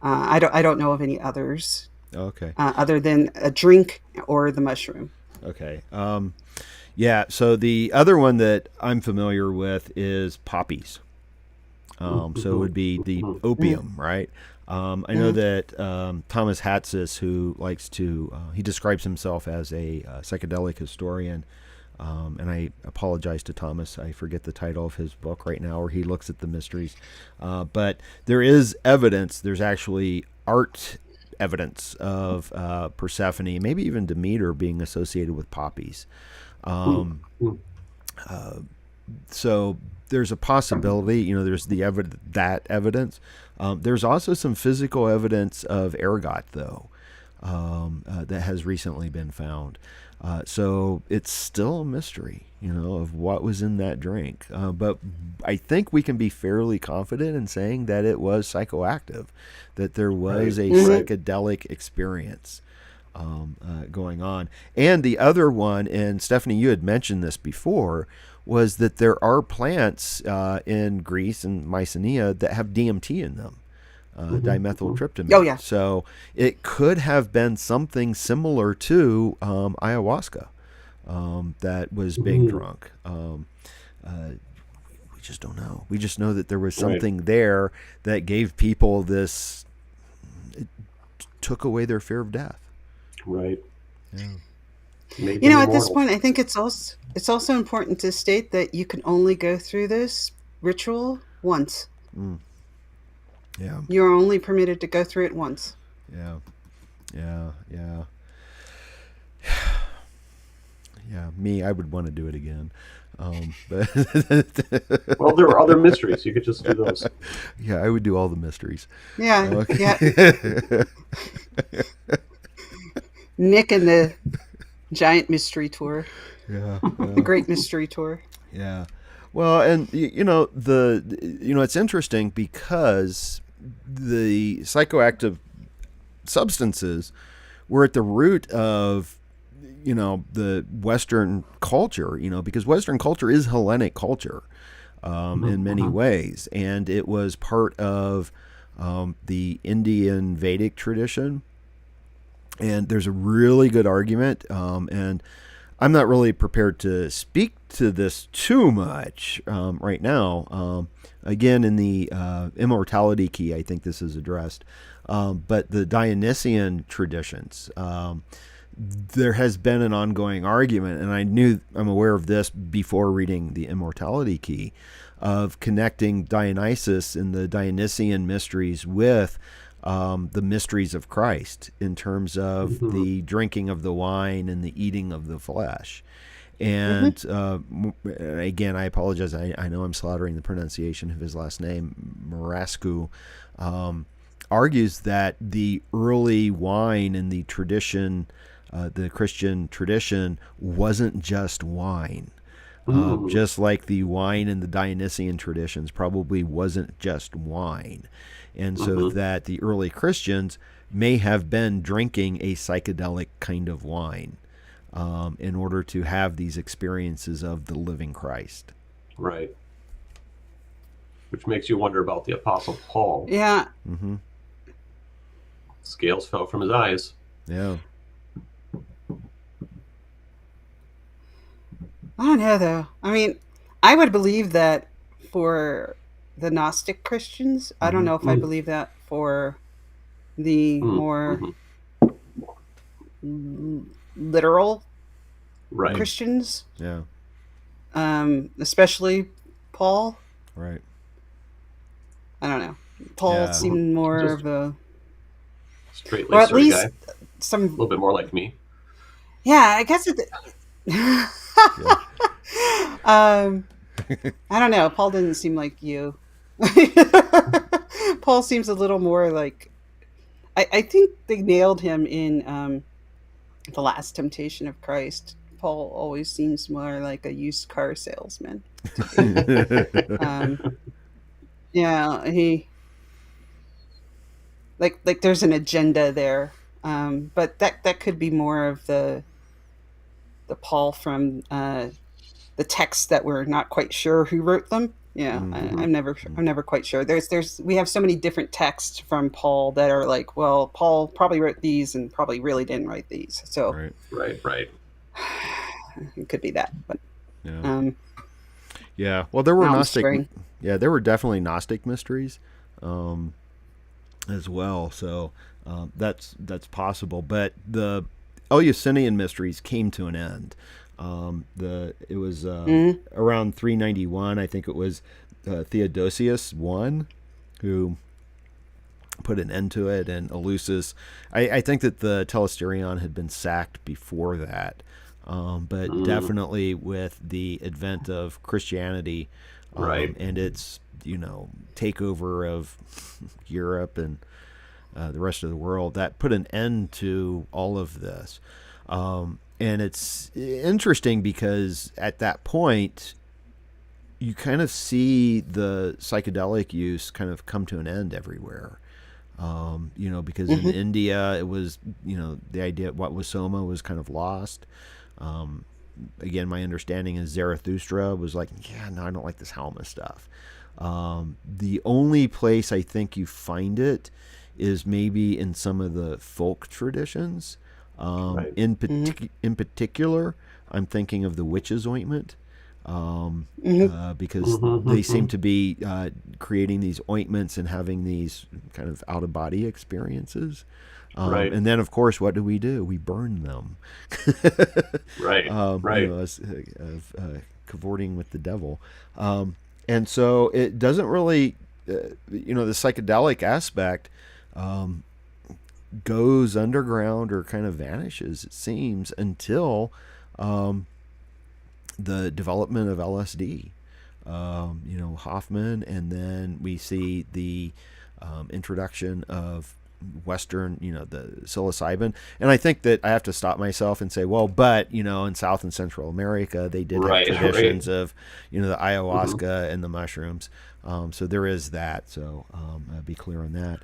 I don't know of any others. Okay. Other than a drink or the mushroom. Okay. Yeah. So the other one that I'm familiar with is poppies. So it would be the opium, right? I know that Thomas Hatsis, who likes to, he describes himself as a psychedelic historian. And I apologize to Thomas. I forget the title of his book right now, where he looks at the mysteries. But there is evidence. There's actually art evidence of Persephone, maybe even Demeter, being associated with poppies. So there's a possibility. There's that evidence. There's also some physical evidence of ergot, though, that has recently been found. So it's still a mystery, of what was in that drink. But I think we can be fairly confident in saying that it was psychoactive, that there was a psychedelic experience going on. And the other one, and Stephanie, you had mentioned this before, was that there are plants in Greece and Mycenae that have DMT in them. Dimethyltryptamine. Oh, yeah. So it could have been something similar to ayahuasca that was being drunk. We just don't know. We just know that there was something there that gave people this, it took away their fear of death. Right. Yeah. At this point, I think it's also important to state that you can only go through this ritual once. Yeah. You're only permitted to go through it once. Yeah. Me, I would want to do it again. But well, there are other mysteries. You could just do those. Yeah, I would do all the mysteries. Yeah. Okay. Nick and the Giant Mystery Tour. Yeah. The Great Mystery Tour. Yeah. Well, and it's interesting because the psychoactive substances were at the root of the Western culture, because Western culture is Hellenic culture in many ways, and it was part of the Indian Vedic tradition. And there's a really good argument, and I'm not really prepared to speak to this too much right now. Again, in the Immortality Key, I think this is addressed. But the Dionysian traditions, there has been an ongoing argument, and I'm aware of this before reading the Immortality Key, of connecting Dionysus and the Dionysian mysteries with the mysteries of Christ in terms of the drinking of the wine and the eating of the flesh. And again, I apologize. I know I'm slaughtering the pronunciation of his last name, Marascu. argues that the early wine in the tradition, the Christian tradition, wasn't just wine. Mm. Just like the wine in the Dionysian traditions probably wasn't just wine. And so Mm-hmm. that the early Christians may have been drinking a psychedelic kind of wine in order to have these experiences of the living Christ. Right. Which makes you wonder about the Apostle Paul. Yeah. Mm-hmm. Scales fell from his eyes. Yeah. I don't know though. I mean, I would believe that for the Gnostic Christians. I don't Mm-hmm. know if I Mm. believe that for the Mm. more Hmm. literal Right. Christians, Yeah. especially Paul. Right. I don't know. Paul Yeah. seemed more Just of a, straight or laced at sort of guy. least A some. little bit more like me. Yeah, I guess it. Yeah. I don't know. Paul didn't seem like you. Paul seems a little more like. I think they nailed him in the Last Temptation of Christ. Paul always seems more like a used car salesman to me. Um, yeah, he like there's an agenda there, but that could be more of the Paul from the texts that we're not quite sure who wrote them. Yeah, Mm-hmm. I'm never quite sure. There's we have so many different texts from Paul that are like, well, Paul probably wrote these and probably really didn't write these. So Right. Right. Right. it could be that. But Yeah. um, Yeah. Well, there were now I'm Gnostic. straying. Yeah, there were definitely Gnostic mysteries um, as well. So that's possible. But the Eleusinian mysteries came to an end. It was Mhm. around 391. I think it was Theodosius I who put an end to it, and Eleusis. I think that the Telesterion had been sacked before that, but Mm. definitely with the advent of Christianity Right. and its takeover of Europe and the rest of the world, that put an end to all of this. And it's interesting because at that point, you kind of see the psychedelic use kind of come to an end everywhere. Because in Mhm. India, it was, the idea what was Soma was kind of lost. Again, my understanding is Zarathustra was like, yeah, no, I don't like this Halma stuff. The only place I think you find it is maybe in some of the folk traditions. Right. Mhm. In particular, I'm thinking of the witch's ointment. Mhm. Because Mm-hmm. they seem Mm-hmm. to be creating these ointments and having these kind of out of body experiences. Right. And then, of course, what do? We burn them. Right. Right. As cavorting with the devil. And so it doesn't really, the psychedelic aspect goes underground or kind of vanishes, it seems, until the development of LSD. Hoffman, and then we see the introduction of Western, the psilocybin. And I think that I have to stop myself and say, well, but, in South and Central America, they did have Right. Right. traditions of, the Mm-hmm. ayahuasca and the mushrooms. So there is that. So I'll be clear on that.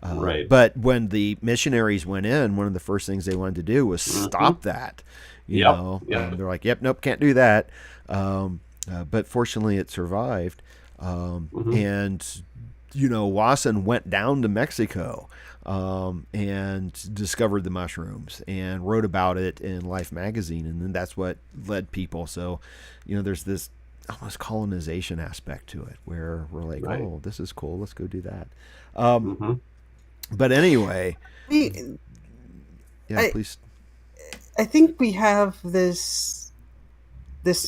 Right. But when the missionaries went in, one of the first things they wanted to do was Mm-hmm. stop that. Yep. Yep. They're like, yep, nope, can't do that. But fortunately, it survived. Mm-hmm. And Wasson went down to Mexico and discovered the mushrooms and wrote about it in Life magazine, and then that's what led people. So, there's this almost colonization aspect to it where we're like, Right. oh, this is cool, let's go do that. Mm-hmm. But anyway, We- yeah, I, please. I think we have this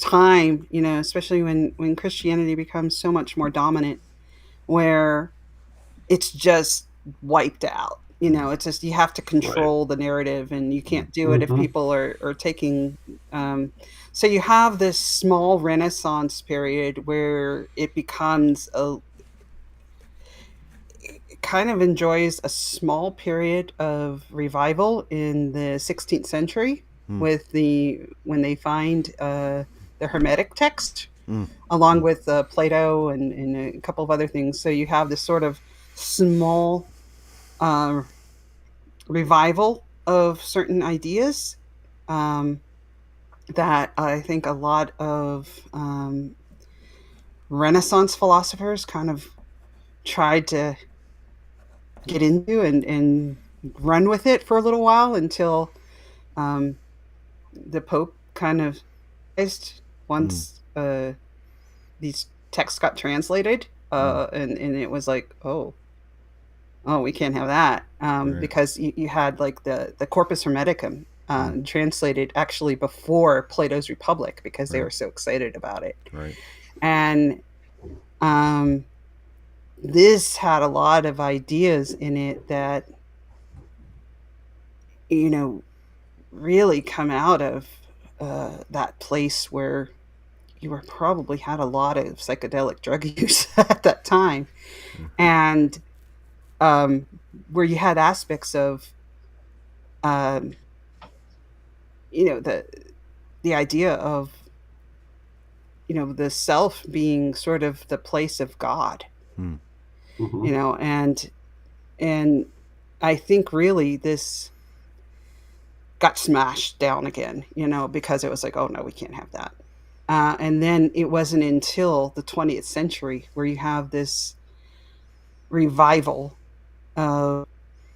time, especially when Christianity becomes so much more dominant, where it's just wiped out. It's just you have to Right. control the narrative, and you can't do it if Mm-hmm. people are taking. So you have this small Renaissance period where it becomes kind of enjoys a small period of revival in the 16th century Mm. with when they find the Hermetic text Mm. along Mm. with Plato and a couple of other things. So you have this sort of small uh, revival of certain ideas um, that I think a lot of Renaissance philosophers kind of tried to get into and run with it for a little while until um, the Pope kind of Mm. once these texts got translated, Mm. and it was like, oh, we can't have that Right. because you had like the Corpus Hermeticum Mm. translated actually before Plato's Republic because they Right. were so excited about it, Right. and um, this had a lot of ideas in it that you know really come out of that place where you were probably had a lot of psychedelic drug use at that time, Mm. and um, where you had aspects of um, the idea of the self being sort of the place of God, Mm. Mm-hmm. and I think really this got smashed down again, because it was like, oh no, we can't have that. And then it wasn't until the 20th century where you have this revival of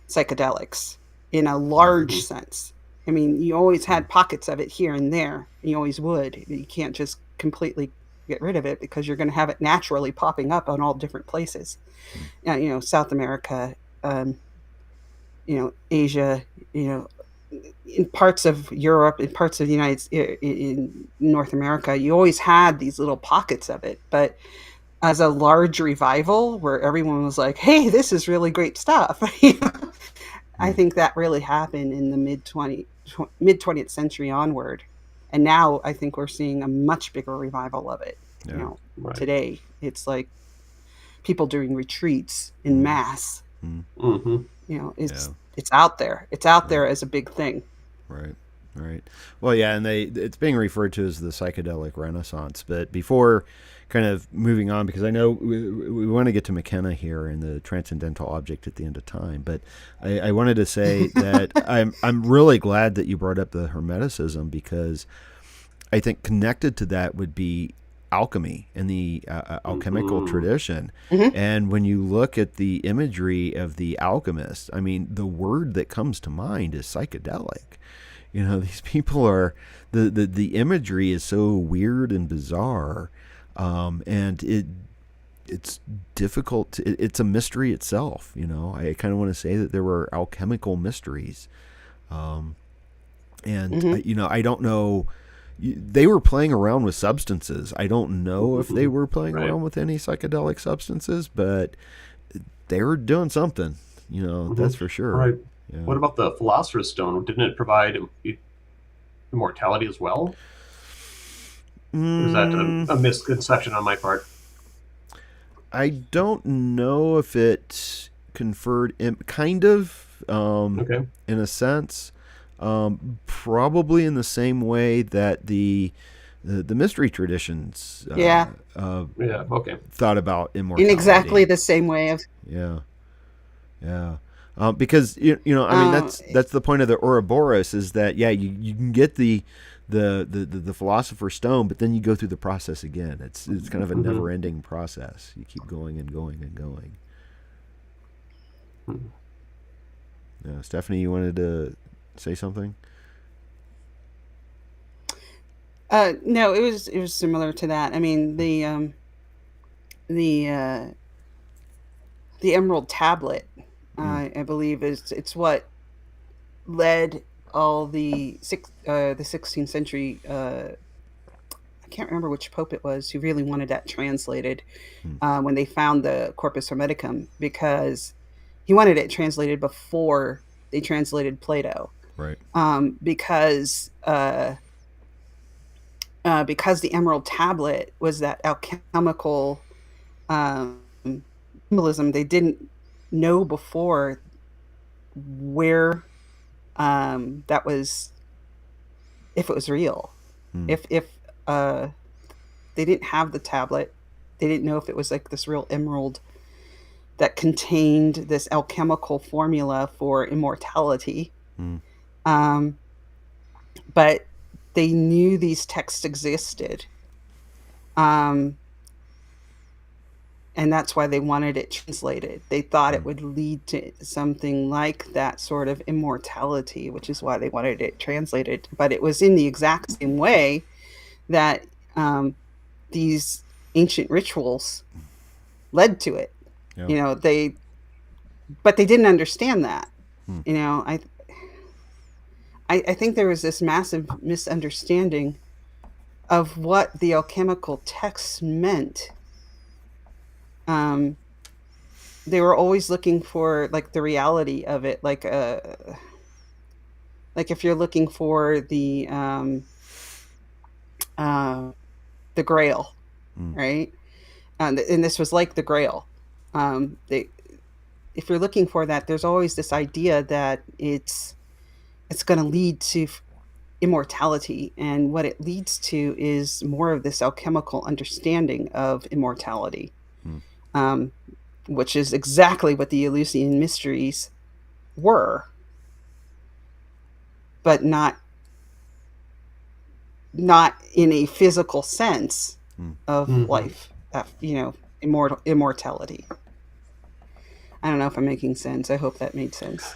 psychedelics in a large Mm-hmm. sense. I mean, you always Mm. had pockets of it here and there, and you always would. You can't just completely get rid of it because you're going to have it naturally popping up on all different places. Mm. South America, Asia, in parts of Europe, in parts of the in North America, you always had these little pockets of it. But as a large revival where everyone was like, "Hey, this is really great stuff," I Mm. think that really happened in the mid 20th century onward, and now I think we're seeing a much bigger revival of it. Yeah. Right. Today it's like people doing retreats in Mm. mass. Mm. Mm-hmm. Yeah. It's out there. It's out Right. there as a big thing. Right. Right. Well, yeah, and it's being referred to as the psychedelic renaissance. But before kind of moving on, because I know we want to get to McKenna here and the transcendental object at the end of time, but I wanted to say that I'm really glad that you brought up the Hermeticism, because I think connected to that would be alchemy and the alchemical Mm-hmm. tradition. Hmm. And when you look at the imagery of the alchemists, I mean, the word that comes to mind is psychedelic. These people are the imagery is so weird and bizarre, and it's difficult. It's a mystery itself. I kind of want to say that there were alchemical mysteries, um, and Hmm. I don't know. They were playing around with substances. I don't know if they Mm-hmm. were playing Right. around with any psychedelic substances, but they were doing something. Mm-hmm. That's for sure. Right. Yeah. What about the Philosopher's Stone? Didn't it provide immortality as well? Or is that Mm, a misconception on my part? I don't know if it conferred kind of, Okay. in a sense, probably in the same way that the mystery traditions Yeah, Yeah. Okay. thought about in exactly immortality. the same way of Yeah, yeah. Because I mean, uh, that's the point of the Ouroboros, is that, yeah, you can get the philosopher's stone, but then you go through the process again. It's kind of a Mm-hmm. never ending process. You keep going and going and going. Yeah, Stephanie, you wanted to say something? no, it was similar to that. I mean, the the Emerald Tablet, Mm. I believe, it's what led all the 16th century. I can't remember which pope it was who really wanted that translated Mm. when they found the Corpus Hermeticum, because he wanted it translated before they translated Plato, Right. because the Emerald Tablet was that alchemical um, symbolism. They didn't know before where that was, if it was real, if they didn't have the tablet, they didn't know if it was like this real emerald that contained this alchemical formula for immortality. Um, but they knew these texts existed. Um, and that's why they wanted it translated. They thought it would lead to something like that sort of immortality, which is why they wanted it translated. But it was in the exact same way that these ancient rituals led to it. Yeah. You know, but they didn't understand that. You know, I think there was this massive misunderstanding of what the alchemical texts meant. They were always looking for like the reality of it, like if you're looking for the Grail, right? And this was like the Grail. If you're looking for that, there's always this idea that it's going to lead to immortality, and what it leads to is more of this alchemical understanding of immortality, which is exactly what the Eleusinian Mysteries were, but not in a physical sense of life, you know, immortality. I don't know if I'm making sense. I hope that made sense.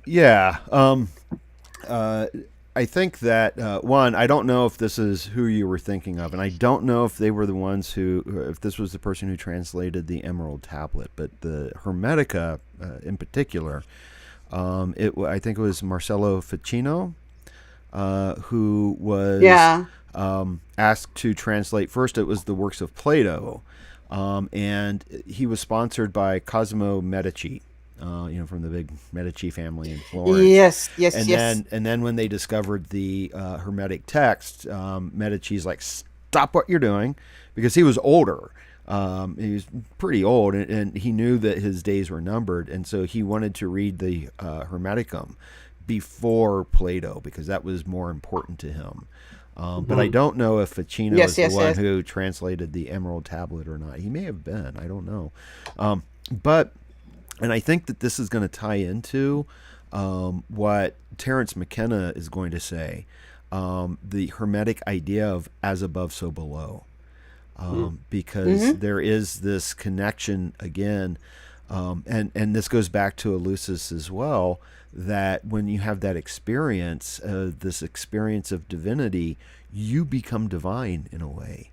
Yeah. I think that one, I don't know if this is who you were thinking of, and I don't know if they were the ones if this was the person who translated the Emerald Tablet, but the Hermetica in particular, I think it was Marcello Ficino, who was asked to translate. First, it was the works of Plato, and he was sponsored by Cosimo Medici. From the big Medici family in Florence. Yes. And then when they discovered the Hermetic text, Medici's like, stop what you're doing, because he was older. He was pretty old, and he knew that his days were numbered, and so he wanted to read the Hermeticum before Plato, because that was more important to him. But I don't know if Ficino is the one who translated the Emerald Tablet or not. He may have been. I don't know. And I think that this is going to tie into what Terence McKenna is going to say, the Hermetic idea of as above, so below. Because there is this connection again, and this goes back to Eleusis as well, that when you have that experience, this experience of divinity, you become divine in a way.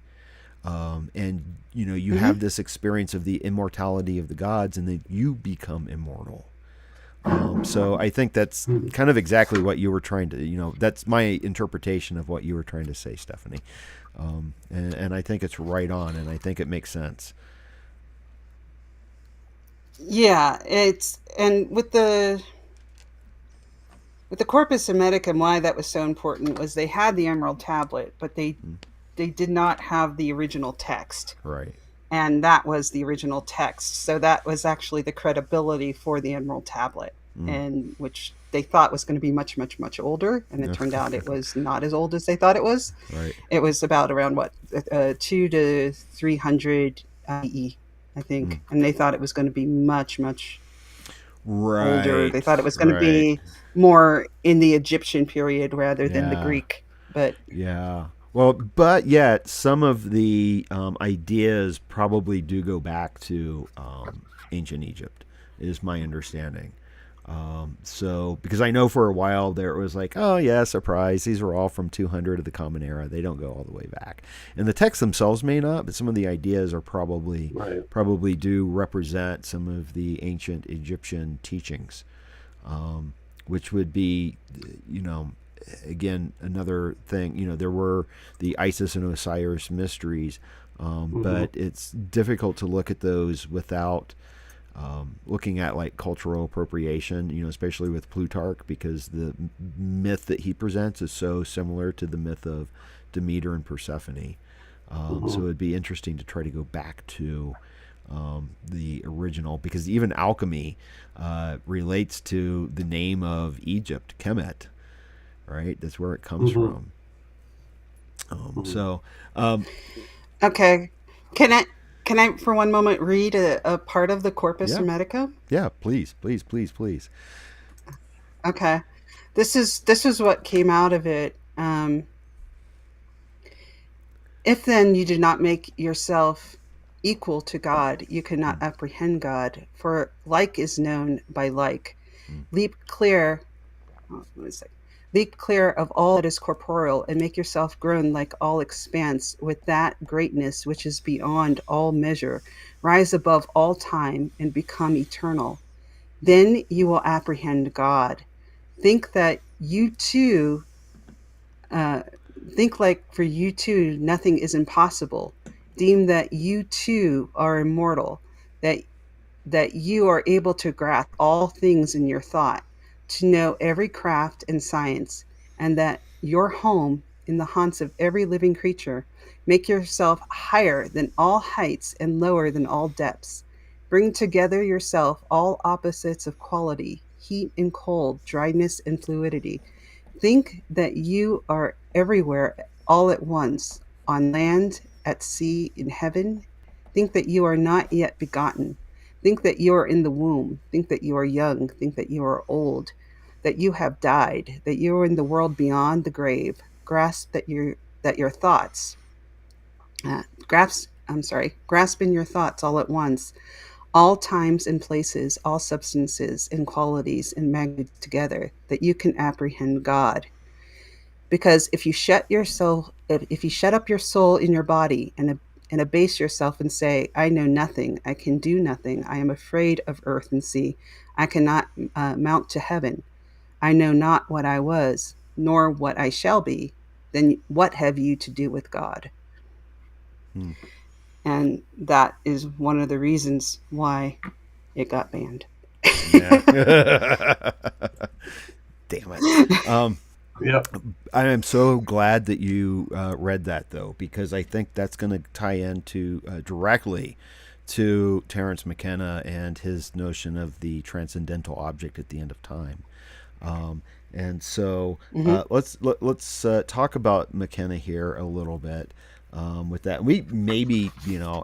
And you have this experience of the immortality of the gods, and then you become immortal. So I think that's kind of exactly what you were trying to, that's my interpretation of what you were trying to say, Stephanie. And I think it's right on, and I think it makes sense. Yeah, and with the Corpus Hermeticum, why that was so important was they had the Emerald Tablet, but they did not have the original text. Right. And that was the original text. So that was actually the credibility for the Emerald Tablet, and which they thought was going to be much, much, much older. And it turned out it was not as old as they thought it was. Right. It was about around 200 to 300 EE, I think. And they thought it was going to be much, much older. They thought it was going to be more in the Egyptian period rather than the Greek. But yeah. Well, but yet some of the ideas probably do go back to ancient Egypt, is my understanding. So, because I know for a while there it was like, oh yeah, surprise, these are all from 200 of the Common Era. They don't go all the way back. And the texts themselves may not, but some of the ideas are probably do represent some of the ancient Egyptian teachings, which would be, again, another thing, there were the Isis and Osiris mysteries, but it's difficult to look at those without looking at like cultural appropriation, especially with Plutarch, because the myth that he presents is so similar to the myth of Demeter and Persephone. So it'd be interesting to try to go back to the original, because even alchemy relates to the name of Egypt, Kemet, right? That's where it comes Mm-hmm. from. Mm-hmm. So, um, Okay. Can I can I for one moment read a part of the Corpus yeah, Hermeticum? yeah, please, please, please, please. Okay. This is what came out of it. If then you do not make yourself equal to God, you cannot Mm, apprehend God, for like is known by like. mm, Leap clear, what is it? Leap clear of all that is corporeal, and make yourself grown like all expanse with that greatness which is beyond all measure. Rise above all time and become eternal. Then you will apprehend God. Think that you too uh, think like for you too nothing is impossible. Deem that you too are immortal, that you are able to grasp all things in your thought, to know every craft and science, and that your home in the haunts of every living creature. Make yourself higher than all heights and lower than all depths. Bring together yourself all opposites of quality, heat and cold, dryness and fluidity. Think that you are everywhere all at once, on land, at sea, in heaven. Think that you are not yet begotten. Think that you are in the womb. Think that you are young. Think that you are old. That you have died. That you are in the world beyond the grave. Grasp that your thoughts. Grasp in your thoughts all at once, all times and places, all substances and qualities and magnitudes together, that you can apprehend God. Because if you shut up your soul in your body and abase yourself and say, I know nothing, I can do nothing, I am afraid of earth and sea, I cannot mount to heaven, I know not what I was, nor what I shall be, then what have you to do with God? mm. And that is one of the reasons why it got banned. Yeah. Damn it. Um, Yep. I am so glad that you read that, though, because I think that's going to tie into directly to Terence McKenna and his notion of the transcendental object at the end of time. And so Hmm. let's talk about McKenna here a little bit. With that, we maybe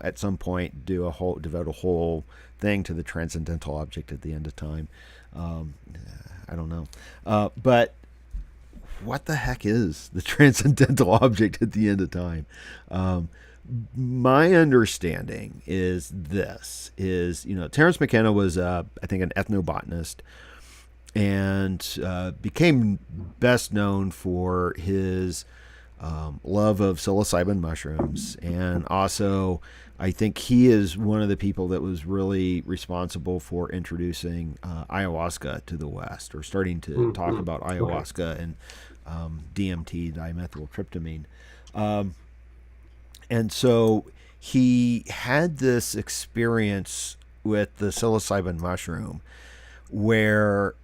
at some point devote a whole thing to the transcendental object at the end of time. Um, I don't know, but what the heck is the transcendental object at the end of time? Um, my understanding is Terence McKenna was I think an ethnobotanist and became best known for his love of psilocybin mushrooms, and also I think he is one of the people that was really responsible for introducing ayahuasca to the West, or starting to talk Mm-hmm. about Okay. ayahuasca and DMT, dimethyltryptamine. Um, and so he had this experience with the psilocybin mushroom where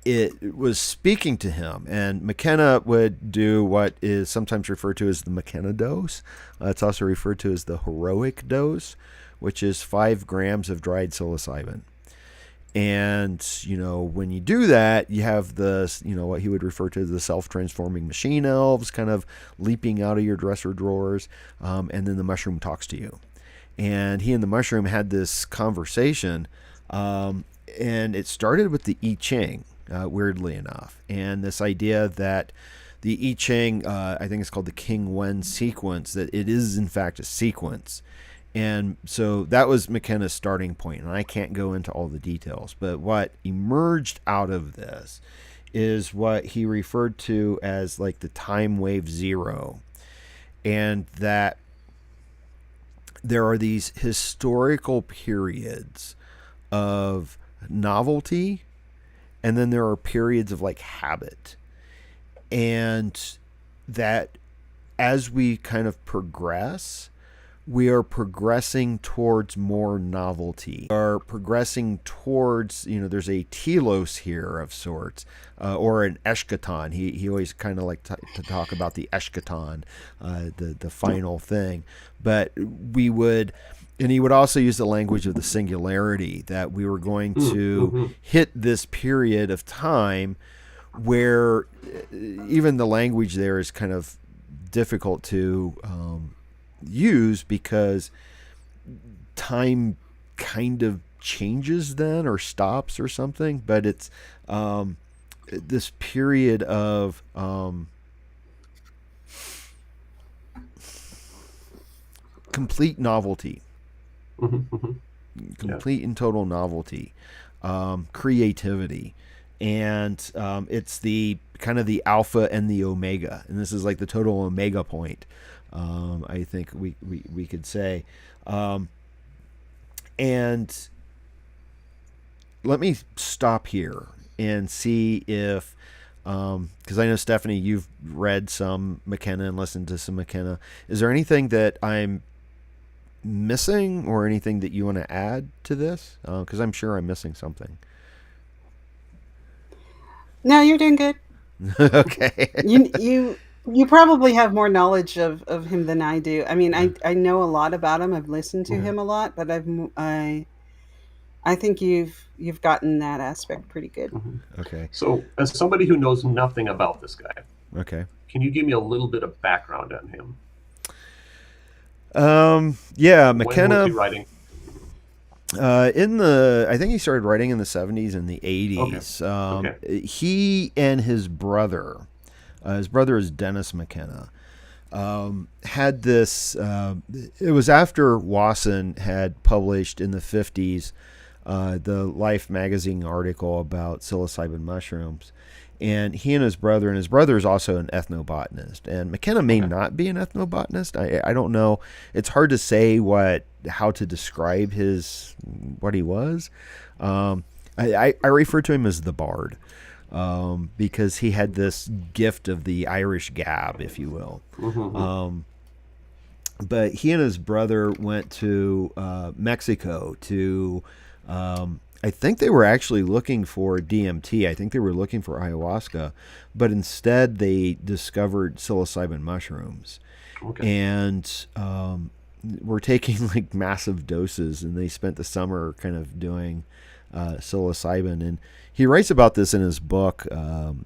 it was speaking to him. And McKenna would do what is sometimes referred to as the McKenna dose. It's also referred to as the heroic dose, which is 5 grams of dried psilocybin. And when you do that, you have what he would refer to as the self-transforming machine elves kind of leaping out of your dresser drawers, and then the mushroom talks to you. And he and the mushroom had this conversation, and it started with the I Ching, weirdly enough, and this idea that the I Ching, I think it's called the King Wen sequence, that it is in fact a sequence. And so that was McKenna's starting point, and I can't go into all the details, but what emerged out of this is what he referred to as like the time wave zero, and that there are these historical periods of novelty, and then there are periods of like habit, and that as we kind of progress, we are progressing towards more novelty. We are progressing towards, there's a telos here of sorts, or an eschaton. He always kind of like to talk about the eschaton, the final thing. But we would and he would also use the language of the singularity, that we were going to Mm-hmm. hit this period of time where even the language there is kind of difficult to use, because time kind of changes then, or stops or something. But it's this period of complete novelty, Mm-hmm. complete and total novelty, creativity, and it's the kind of the alpha and the omega, and this is like the total omega point. I think we could say, and let me stop here and see if, because I know, Stephanie, you've read some McKenna and listened to some McKenna. Is there anything that I'm missing, or anything that you want to add to this? Because I'm sure I'm missing something. No, you're doing good. Okay. You probably have more knowledge of him than I do. I mean, I know a lot about him. I've listened to him a lot, but I think you've gotten that aspect pretty good. Mm-hmm. Okay. So, as somebody who knows nothing about this guy, Okay. can you give me a little bit of background on him? Yeah, When McKenna. was he writing? I think he started writing in the 70s and the 80s. Okay. He and his brother is Dennis McKenna, had this. It was after Wasson had published in the 50s the Life magazine article about psilocybin mushrooms. And he and his brother is also an ethnobotanist. And McKenna may not be an ethnobotanist. I don't know. It's hard to say how to describe what he was. I refer to him as the Bard, because he had this gift of the Irish gab, if you will. Mm-hmm. But he and his brother went to Mexico to. I think they were actually looking for DMT. I think they were looking for ayahuasca, but instead they discovered psilocybin mushrooms, and were taking like massive doses. And they spent the summer kind of doing psilocybin. And he writes about this in his book,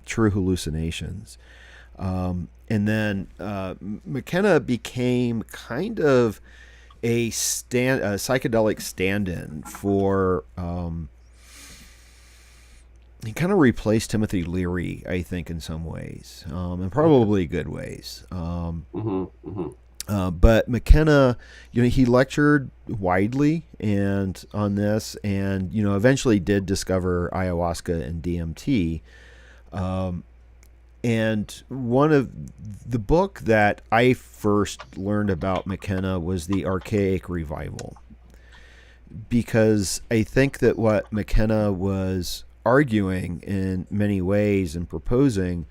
True Hallucinations. And then McKenna became kind of a psychedelic stand-in for. He kind of replaced Timothy Leary, I think, in some ways, and probably good ways. But McKenna, he lectured widely and on this, and eventually did discover ayahuasca and DMT. And one of the book that I first learned about McKenna was the Archaic Revival, because I think that what McKenna was arguing in many ways and proposing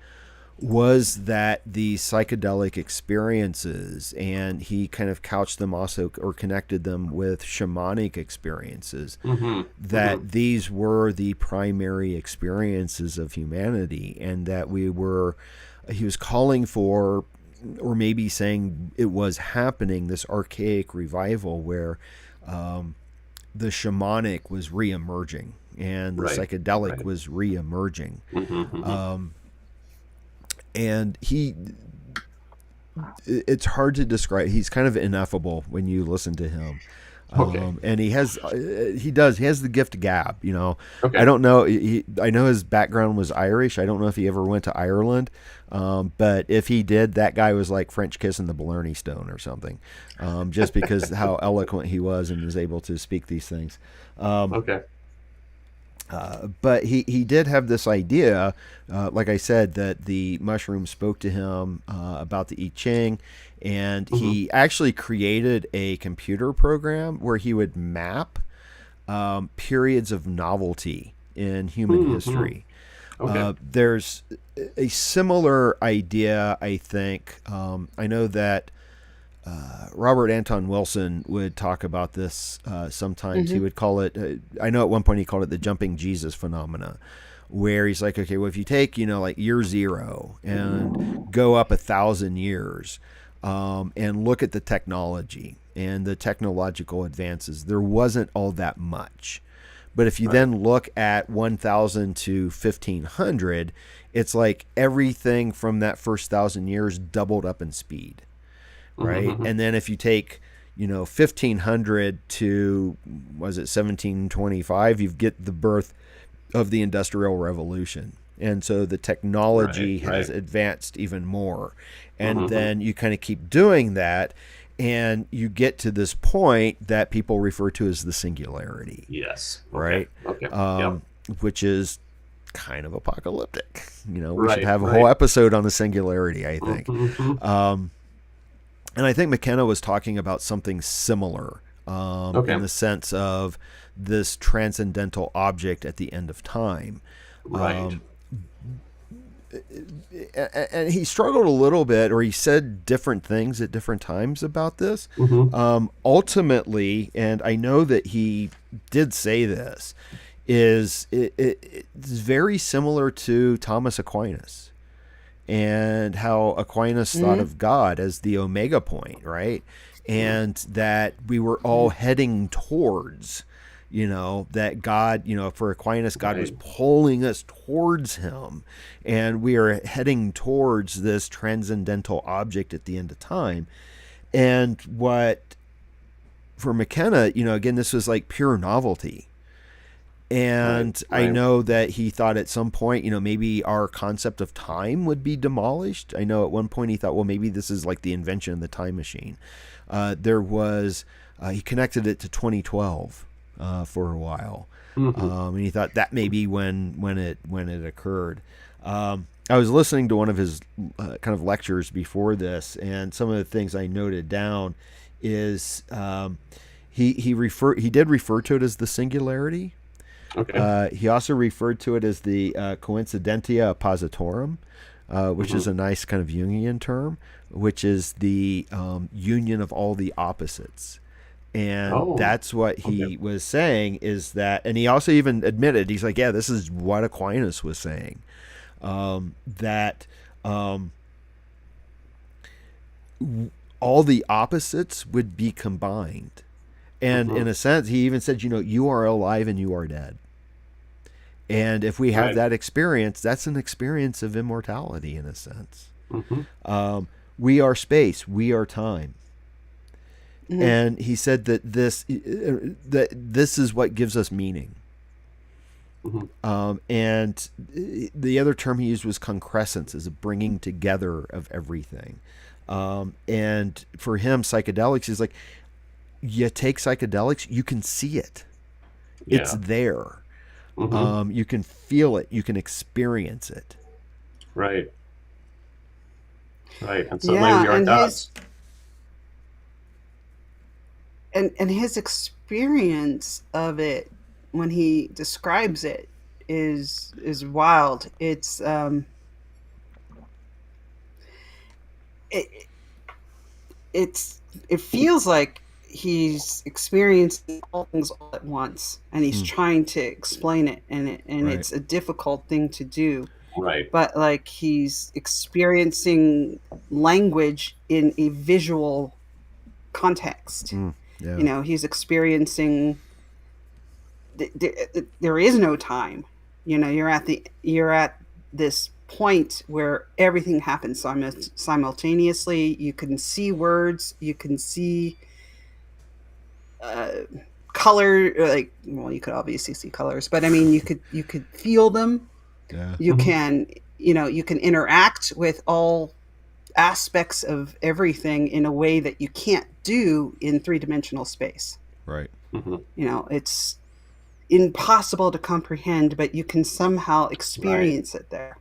was that the psychedelic experiences, and he kind of couched them also, or connected them with shamanic experiences, that these were the primary experiences of humanity, and that he was calling for, or maybe saying it was happening, this archaic revival where the shamanic was re-emerging and the psychedelic was re-emerging. And it's hard to describe. He's kind of ineffable when you listen to him. And he has the gift of gab, I don't know. I know his background was Irish. I don't know if he ever went to Ireland. But if he did, that guy was like French kissing the Blarney Stone or something, just because how eloquent he was and was able to speak these things. But he did have this idea, like I said, that the mushroom spoke to him about the I Ching, and he actually created a computer program where he would map periods of novelty in human history. There's a similar idea, I think. I know that Robert Anton Wilson would talk about this sometimes. He would call it, I know at one point he called it the jumping Jesus phenomena, where he's like, okay, well, if you take, like year zero and go up 1,000 years and look at the technology and the technological advances, there wasn't all that much. But if you then look at 1000 to 1500, it's like everything from that first 1,000 years doubled up in speed, right? Mm-hmm. And then if you take, 1500 to, was it 1725, you get the birth of the Industrial Revolution. And so the technology has advanced even more. And then you kind of keep doing that, and you get to this point that people refer to as the singularity. Yes. Right? Okay. Which is kind of apocalyptic. We should have a whole episode on the singularity, I think. And I think McKenna was talking about something similar in the sense of this transcendental object at the end of time. Right. And he struggled a little bit, or he said different things at different times about this. Ultimately, and I know that he did say this, it's very similar to Thomas Aquinas and how Aquinas thought of God as the omega point, right? And that we were all heading towards, that God, for Aquinas, God was pulling us towards him, and we are heading towards this transcendental object at the end of time. And what, for McKenna, again, this was like pure novelty. And I know that he thought at some point, maybe our concept of time would be demolished. I know at one point he thought, well, maybe this is like the invention of the time machine. He connected it to 2012 for a while. And he thought that may be when it occurred. I was listening to one of his kind of lectures before this, and some of the things I noted down is he did refer to it as the singularity. Okay. He also referred to it as the coincidentia oppositorum, which is a nice kind of Jungian term, which is the union of all the opposites. And that's what he was saying, is that, and he also even admitted, he's like, yeah, this is what Aquinas was saying, that all the opposites would be combined. And in a sense, he even said, you are alive and you are dead. And if we have that experience, that's an experience of immortality in a sense. We are space, we are time. And he said that this is what gives us meaning. And the other term he used was concrescence, is a bringing together of everything. And for him, psychedelics is like, you take psychedelics, you can see it. It's there. You can feel it. You can experience it. Right. And suddenly we are gods. And his experience of it, when he describes it, is wild. It feels like he's experiencing all things all at once, and he's trying to explain it, and it's a difficult thing to do. But like, he's experiencing language in a visual context. He's experiencing there is no time. You're at this point where everything happens simultaneously. You can see words, you can see color, you could obviously see colors, but I mean, you could feel them. You can interact with all aspects of everything in a way that you can't do in three-dimensional space. It's impossible to comprehend, but you can somehow experience it there.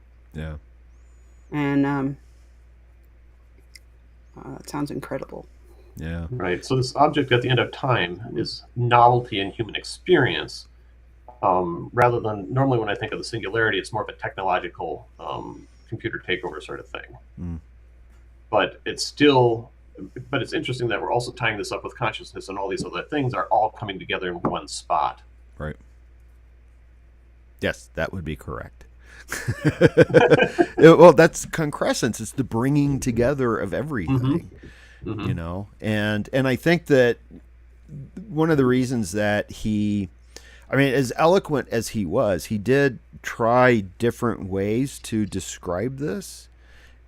And it sounds incredible. So this object at the end of time is novelty in human experience, rather than, normally when I think of the singularity, it's more of a technological computer takeover sort of thing. But it's interesting that we're also tying this up with consciousness, and all these other things are all coming together in one spot. Yes, that would be correct. Well, that's concrescence. It's the bringing together of everything. you Mm-hmm. know. And I think that one of the reasons that he, I mean, as eloquent as he did try different ways to describe this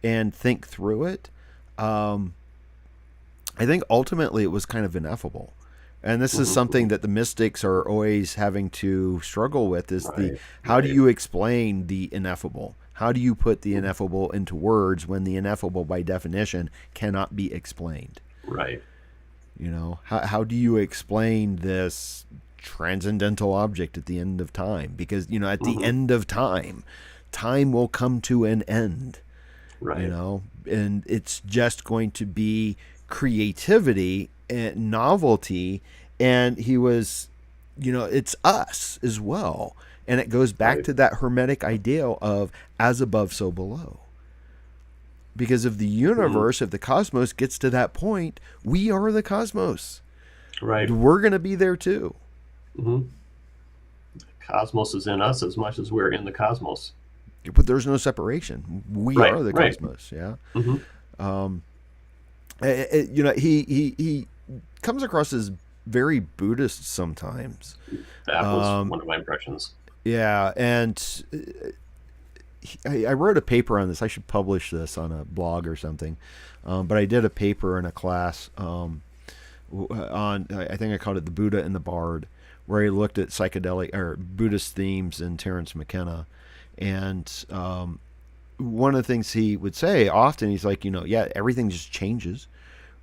and think through it. Um, I think ultimately it was kind of ineffable. And this is Mm-hmm. something that the mystics are always having to struggle with is the Right. how do Right. you explain the ineffable? How do you put the ineffable into words when the ineffable by definition cannot be explained? Right. You know, how do you explain this transcendental object at the end of time? Because, you know, at the Mm-hmm. end of time, time will come to an end, you Right. know, and it's just going to be creativity and novelty. And he was, you know, it's us as well. And it goes back Right. to that hermetic ideal of as above, so below. Because if the Mm-hmm. universe, if the cosmos gets to that point, we are the cosmos. Right. We're going to be there too. Mm-hmm. Cosmos is in us as much as we're in the cosmos. But there's no separation. We Right. are the Right. cosmos. Yeah. Mm-hmm. You know, he comes across as very Buddhist sometimes. That was Um, one of my impressions. yeah, and I wrote a paper on this. I should publish this on a blog or something. But I did a paper in a class on, I think I called it The Buddha and the Bard, where I looked at psychedelic or Buddhist themes in Terence McKenna. And one of the things he would say often, he's like, you know, yeah, everything just changes.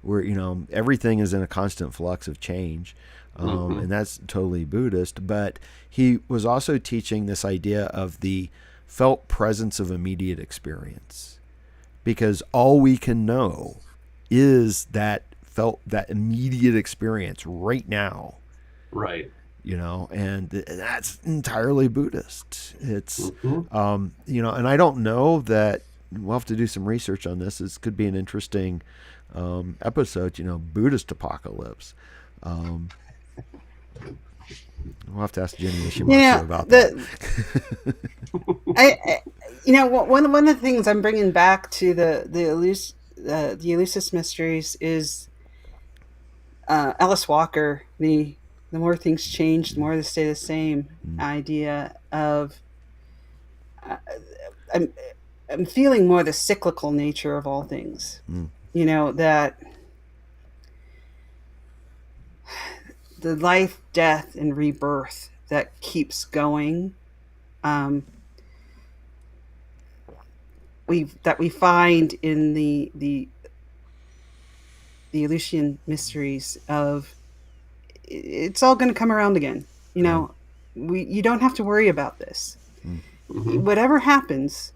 Where, you know, everything is in a constant flux of change. Mm-hmm. And that's totally Buddhist. But he was also teaching this idea of the felt presence of immediate experience. Because all we can know is that felt, that immediate experience right now, Right. you know, and that's entirely Buddhist. It's, Mm-hmm. you know, and I don't know that we'll have to do some research on this. This could be an interesting episode, you know, Buddhist apocalypse. Um, we'll have to ask Jenny You Ishimatsu know, about that. the I you know, one of the things I'm bringing back to the Eleusis Mysteries is Alice Walker. The more things change, the more they stay the same. Mm, Idea of uh, I'm I'm feeling more the cyclical nature of all things. mm, You know that the life, death, and rebirth that keeps going. Um, we find in the Eleusinian Mysteries of it's all going to come around again. You yeah. know, you don't have to worry about this. Mm, Mm-hmm. Whatever happens,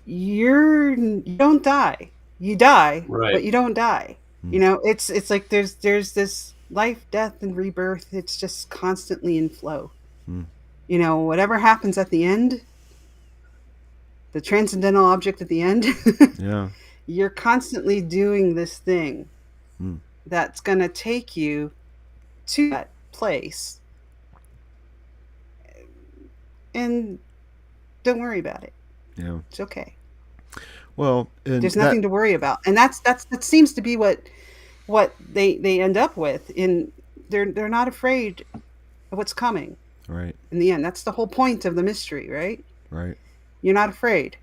you don't die. You die, but Right. you don't die. mm, You know, it's like there's this life, death, and rebirth. It's just constantly in flow. mm, You know, whatever happens at the end, the transcendental object at the end, yeah. you're constantly doing this thing Mm, that's going to take you to that place, and don't worry about it. yeah. It's okay. Well, and There's that, nothing to worry about, and that seems to be what they end up with. In they're not afraid of what's coming right, in the end. That's the whole point of the mystery, right? right. You're not afraid,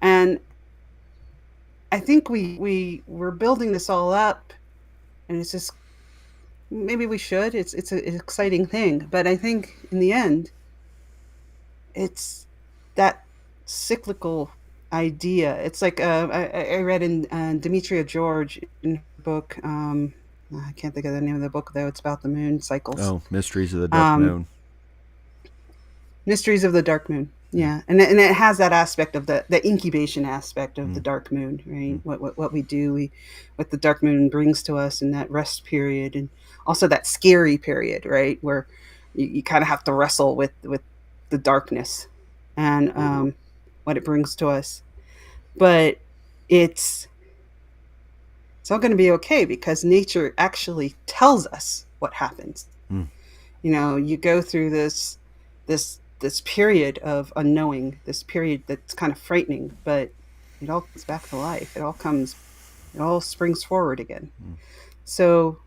and I think we're building this all up, and it's just maybe we should. It's an exciting thing, but I think in the end, it's that cyclical idea. It's like I read in Demetria George in her book. I can't think of the name of the book though. It's about the moon cycles. Oh, Mysteries of the Dark Um, Moon. Mysteries of the Dark Moon. Yeah. Yeah, and it has that aspect of the incubation aspect of the Mm, dark moon, right? mm, What we do, what the dark moon brings to us in that rest period, and also that scary period, right, where you kind of have to wrestle with the darkness and Mm-hmm. what it brings to us. But it's it's all going to be okay because nature actually tells us what happens. mm, You know, you go through this period of unknowing, this period that's kind of frightening, but it all comes back to life. It all comes. It all springs forward again. So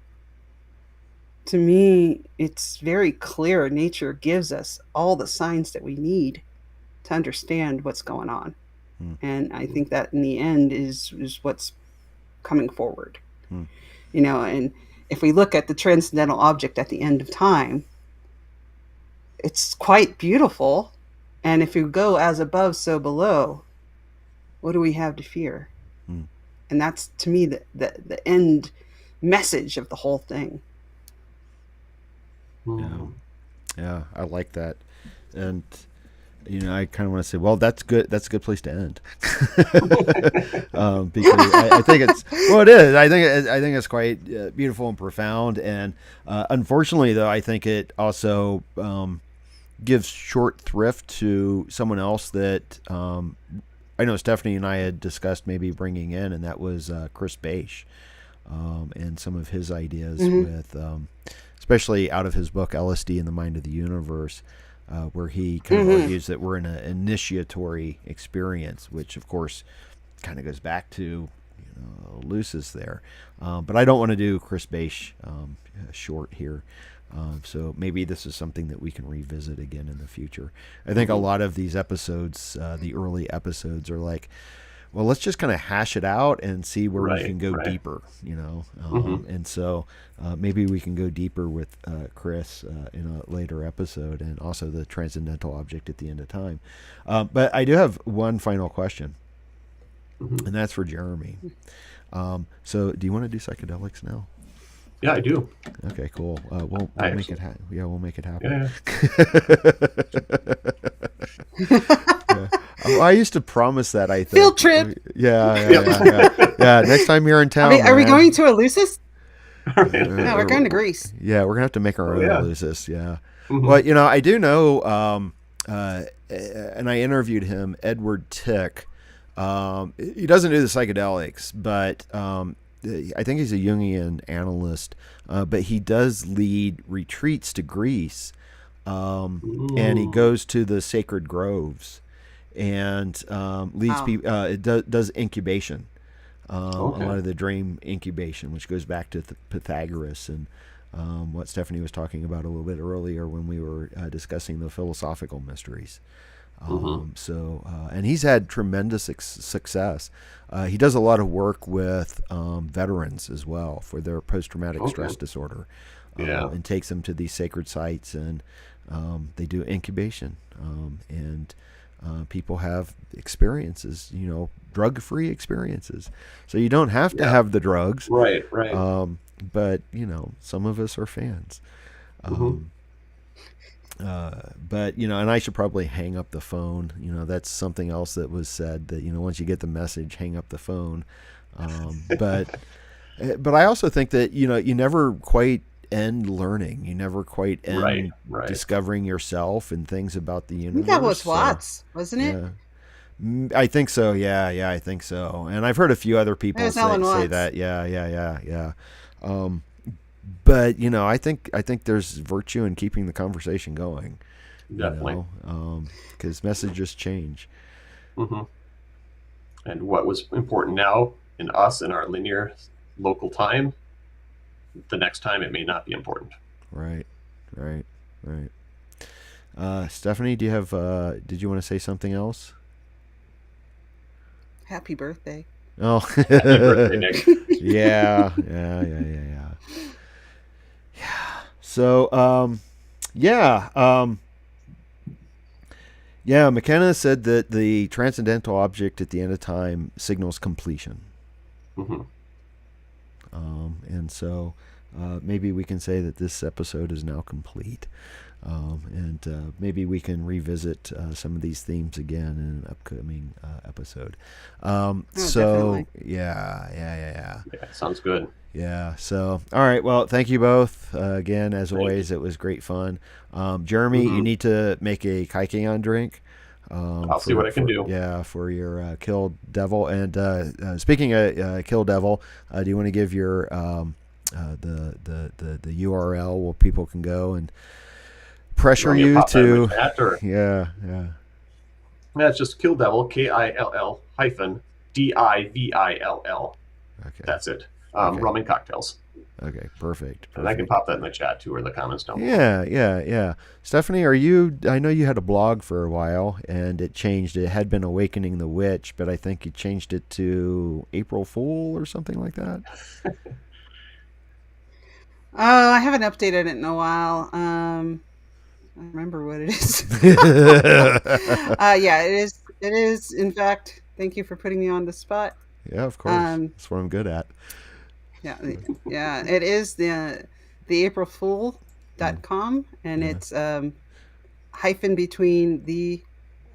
to me, it's very clear nature gives us all the signs that we need to understand what's going on. And I think that in the end is what's coming forward. And if we look at the transcendental object at the end of time, it's quite beautiful. And if you go as above, so below, what do we have to fear? And that's, to me, the end message of the whole thing. Yeah, I like that. And I kind of want to say, well, that's good. That's a good place to end. Because I think it is. I think it's quite beautiful and profound. And unfortunately, though, I think it also gives short thrift to someone else that I know Stephanie and I had discussed maybe bringing in, and that was Chris Beisch, and some of his ideas with, especially out of his book LSD and the Mind of the Universe. Where he kind of argues that we're in an initiatory experience, which of course kind of goes back to Lucis there. But I don't want to do Chris Beisch short here. So maybe this is something that we can revisit again in the future. I think a lot of these episodes, the early episodes, are like, well, let's just kind of hash it out and see where we can go deeper, and so maybe we can go deeper with Chris in a later episode, and also the transcendental object at the end of time. But I do have one final question, and that's for Jeremy. So do you want to do psychedelics now? Yeah, I do. Okay, cool. We'll make it happen. Yeah, we'll make it happen. Yeah. I used to promise that. I think field trip. Yeah. Next time you're in town, are we going to Eleusis? No, we're going to Greece. Yeah, we're gonna have to make our own Eleusis. Yeah. Well, I do know, and I interviewed him, Edward Tick. He doesn't do the psychedelics, but I think he's a Jungian analyst. But he does lead retreats to Greece, and he goes to the sacred groves. And leads people. It does incubation, a lot of the dream incubation, which goes back to Pythagoras and what Stephanie was talking about a little bit earlier when we were discussing the philosophical mysteries. And he's had tremendous success. He does a lot of work with veterans as well for their post-traumatic stress disorder, and takes them to these sacred sites, and they do incubation, and people have experiences, drug-free experiences. So you don't have to have the drugs. Right. But, some of us are fans. But, and I should probably hang up the phone. That's something else that was said, that, once you get the message, hang up the phone. But I also think that, you never quite end learning. You never quite end discovering yourself and things about the universe. I think that was Watts, wasn't it? Yeah. I think so. Yeah, I think so. And I've heard a few other people say that. Yeah. But I think there's virtue in keeping the conversation going. Definitely. Because messages change. And what was important now in us in our linear local time, the next time it may not be important. Right. Stephanie, do you have? Did you want to say something else? Happy birthday! Oh, happy birthday, Nick. Yeah. So, McKenna said that the transcendental object at the end of time signals completion. And so maybe we can say that this episode is now complete. And maybe we can revisit some of these themes again in an upcoming episode. Definitely. Yeah. Sounds good. Yeah. So, all right. Well, thank you both again. As always, it was great fun. Jeremy, you need to make a Kaikeon drink. I'll see what I can do. Yeah, for your Kill Devil. And speaking of Kill Devil, do you want to give your the URL where people can go and pressure you to? Yeah. Yeah, it's just Kill Devil, KILL -DIVILL Okay. That's it. Okay. Rum and cocktails. Okay. Perfect. And I can pop that in the chat too, or the comments down below. Yeah. Stephanie, I know you had a blog for a while and it changed. It had been Awakening the Witch, but I think you changed it to April Fool or something like that. I haven't updated it in a while. I don't remember what it is. Yeah, it is. It is. In fact, thank you for putting me on the spot. Yeah, of course. That's what I'm good at. Yeah, it is the aprilfool.com, and it's hyphen between the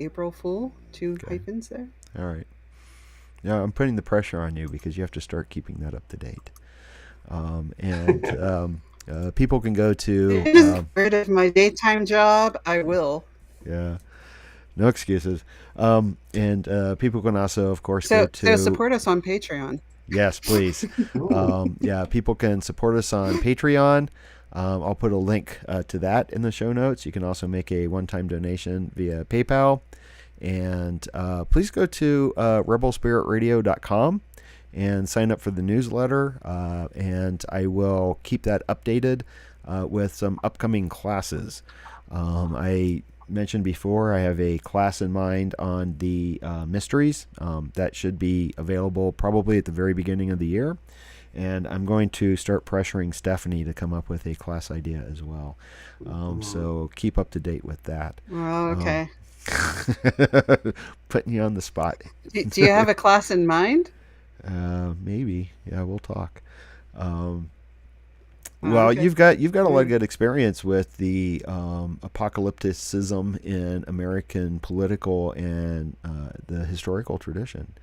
April Fool, two hyphens there. All right. Yeah, I'm putting the pressure on you because you have to start keeping that up to date. People can go to. Get rid of my daytime job. I will. Yeah. No excuses. People can also, of course, go to. So support us on Patreon. Yes, please. People can support us on Patreon. I'll put a link to that in the show notes. You can also make a one-time donation via PayPal. And please go to rebelspiritradio.com and sign up for the newsletter. And I will keep that updated with some upcoming classes. I mentioned before, I have a class in mind on the mysteries that should be available probably at the very beginning of the year. And I'm going to start pressuring Stephanie to come up with a class idea as well. So keep up to date with that. Oh, okay. Putting you on the spot. Do you have a class in mind? Maybe. Yeah, we'll talk. Well, okay. you've got a lot of good experience with the apocalypticism in American political and the historical tradition.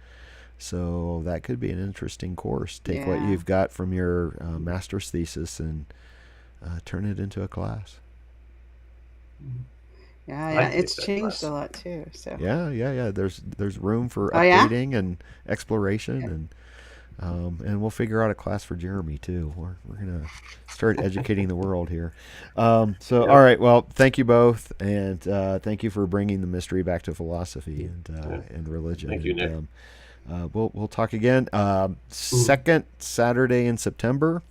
So that could be an interesting course. Take what you've got from your master's thesis and turn it into a class. Yeah, it's changed a lot too. So yeah. There's room for updating and exploration, and we'll figure out a class for Jeremy too. We're gonna start educating the world here. All right. Well, thank you both, and thank you for bringing the mystery back to philosophy and religion. Thank you, Nick. We'll talk again. Second Saturday in September.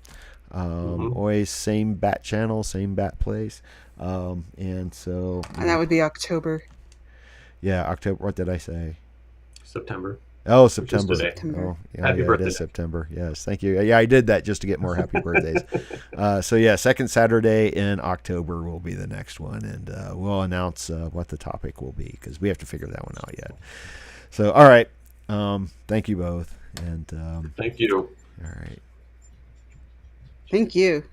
Always same bat channel, same bat place. And that would be October. Yeah, October. What did I say? September. Oh, September. September. Oh, yeah, happy birthday. It is September. Yes, thank you. Yeah, I did that just to get more happy birthdays. Second Saturday in October will be the next one, and we'll announce what the topic will be because we have to figure that one out yet. So, all right. Thank you both, and thank you. All right. Thank you.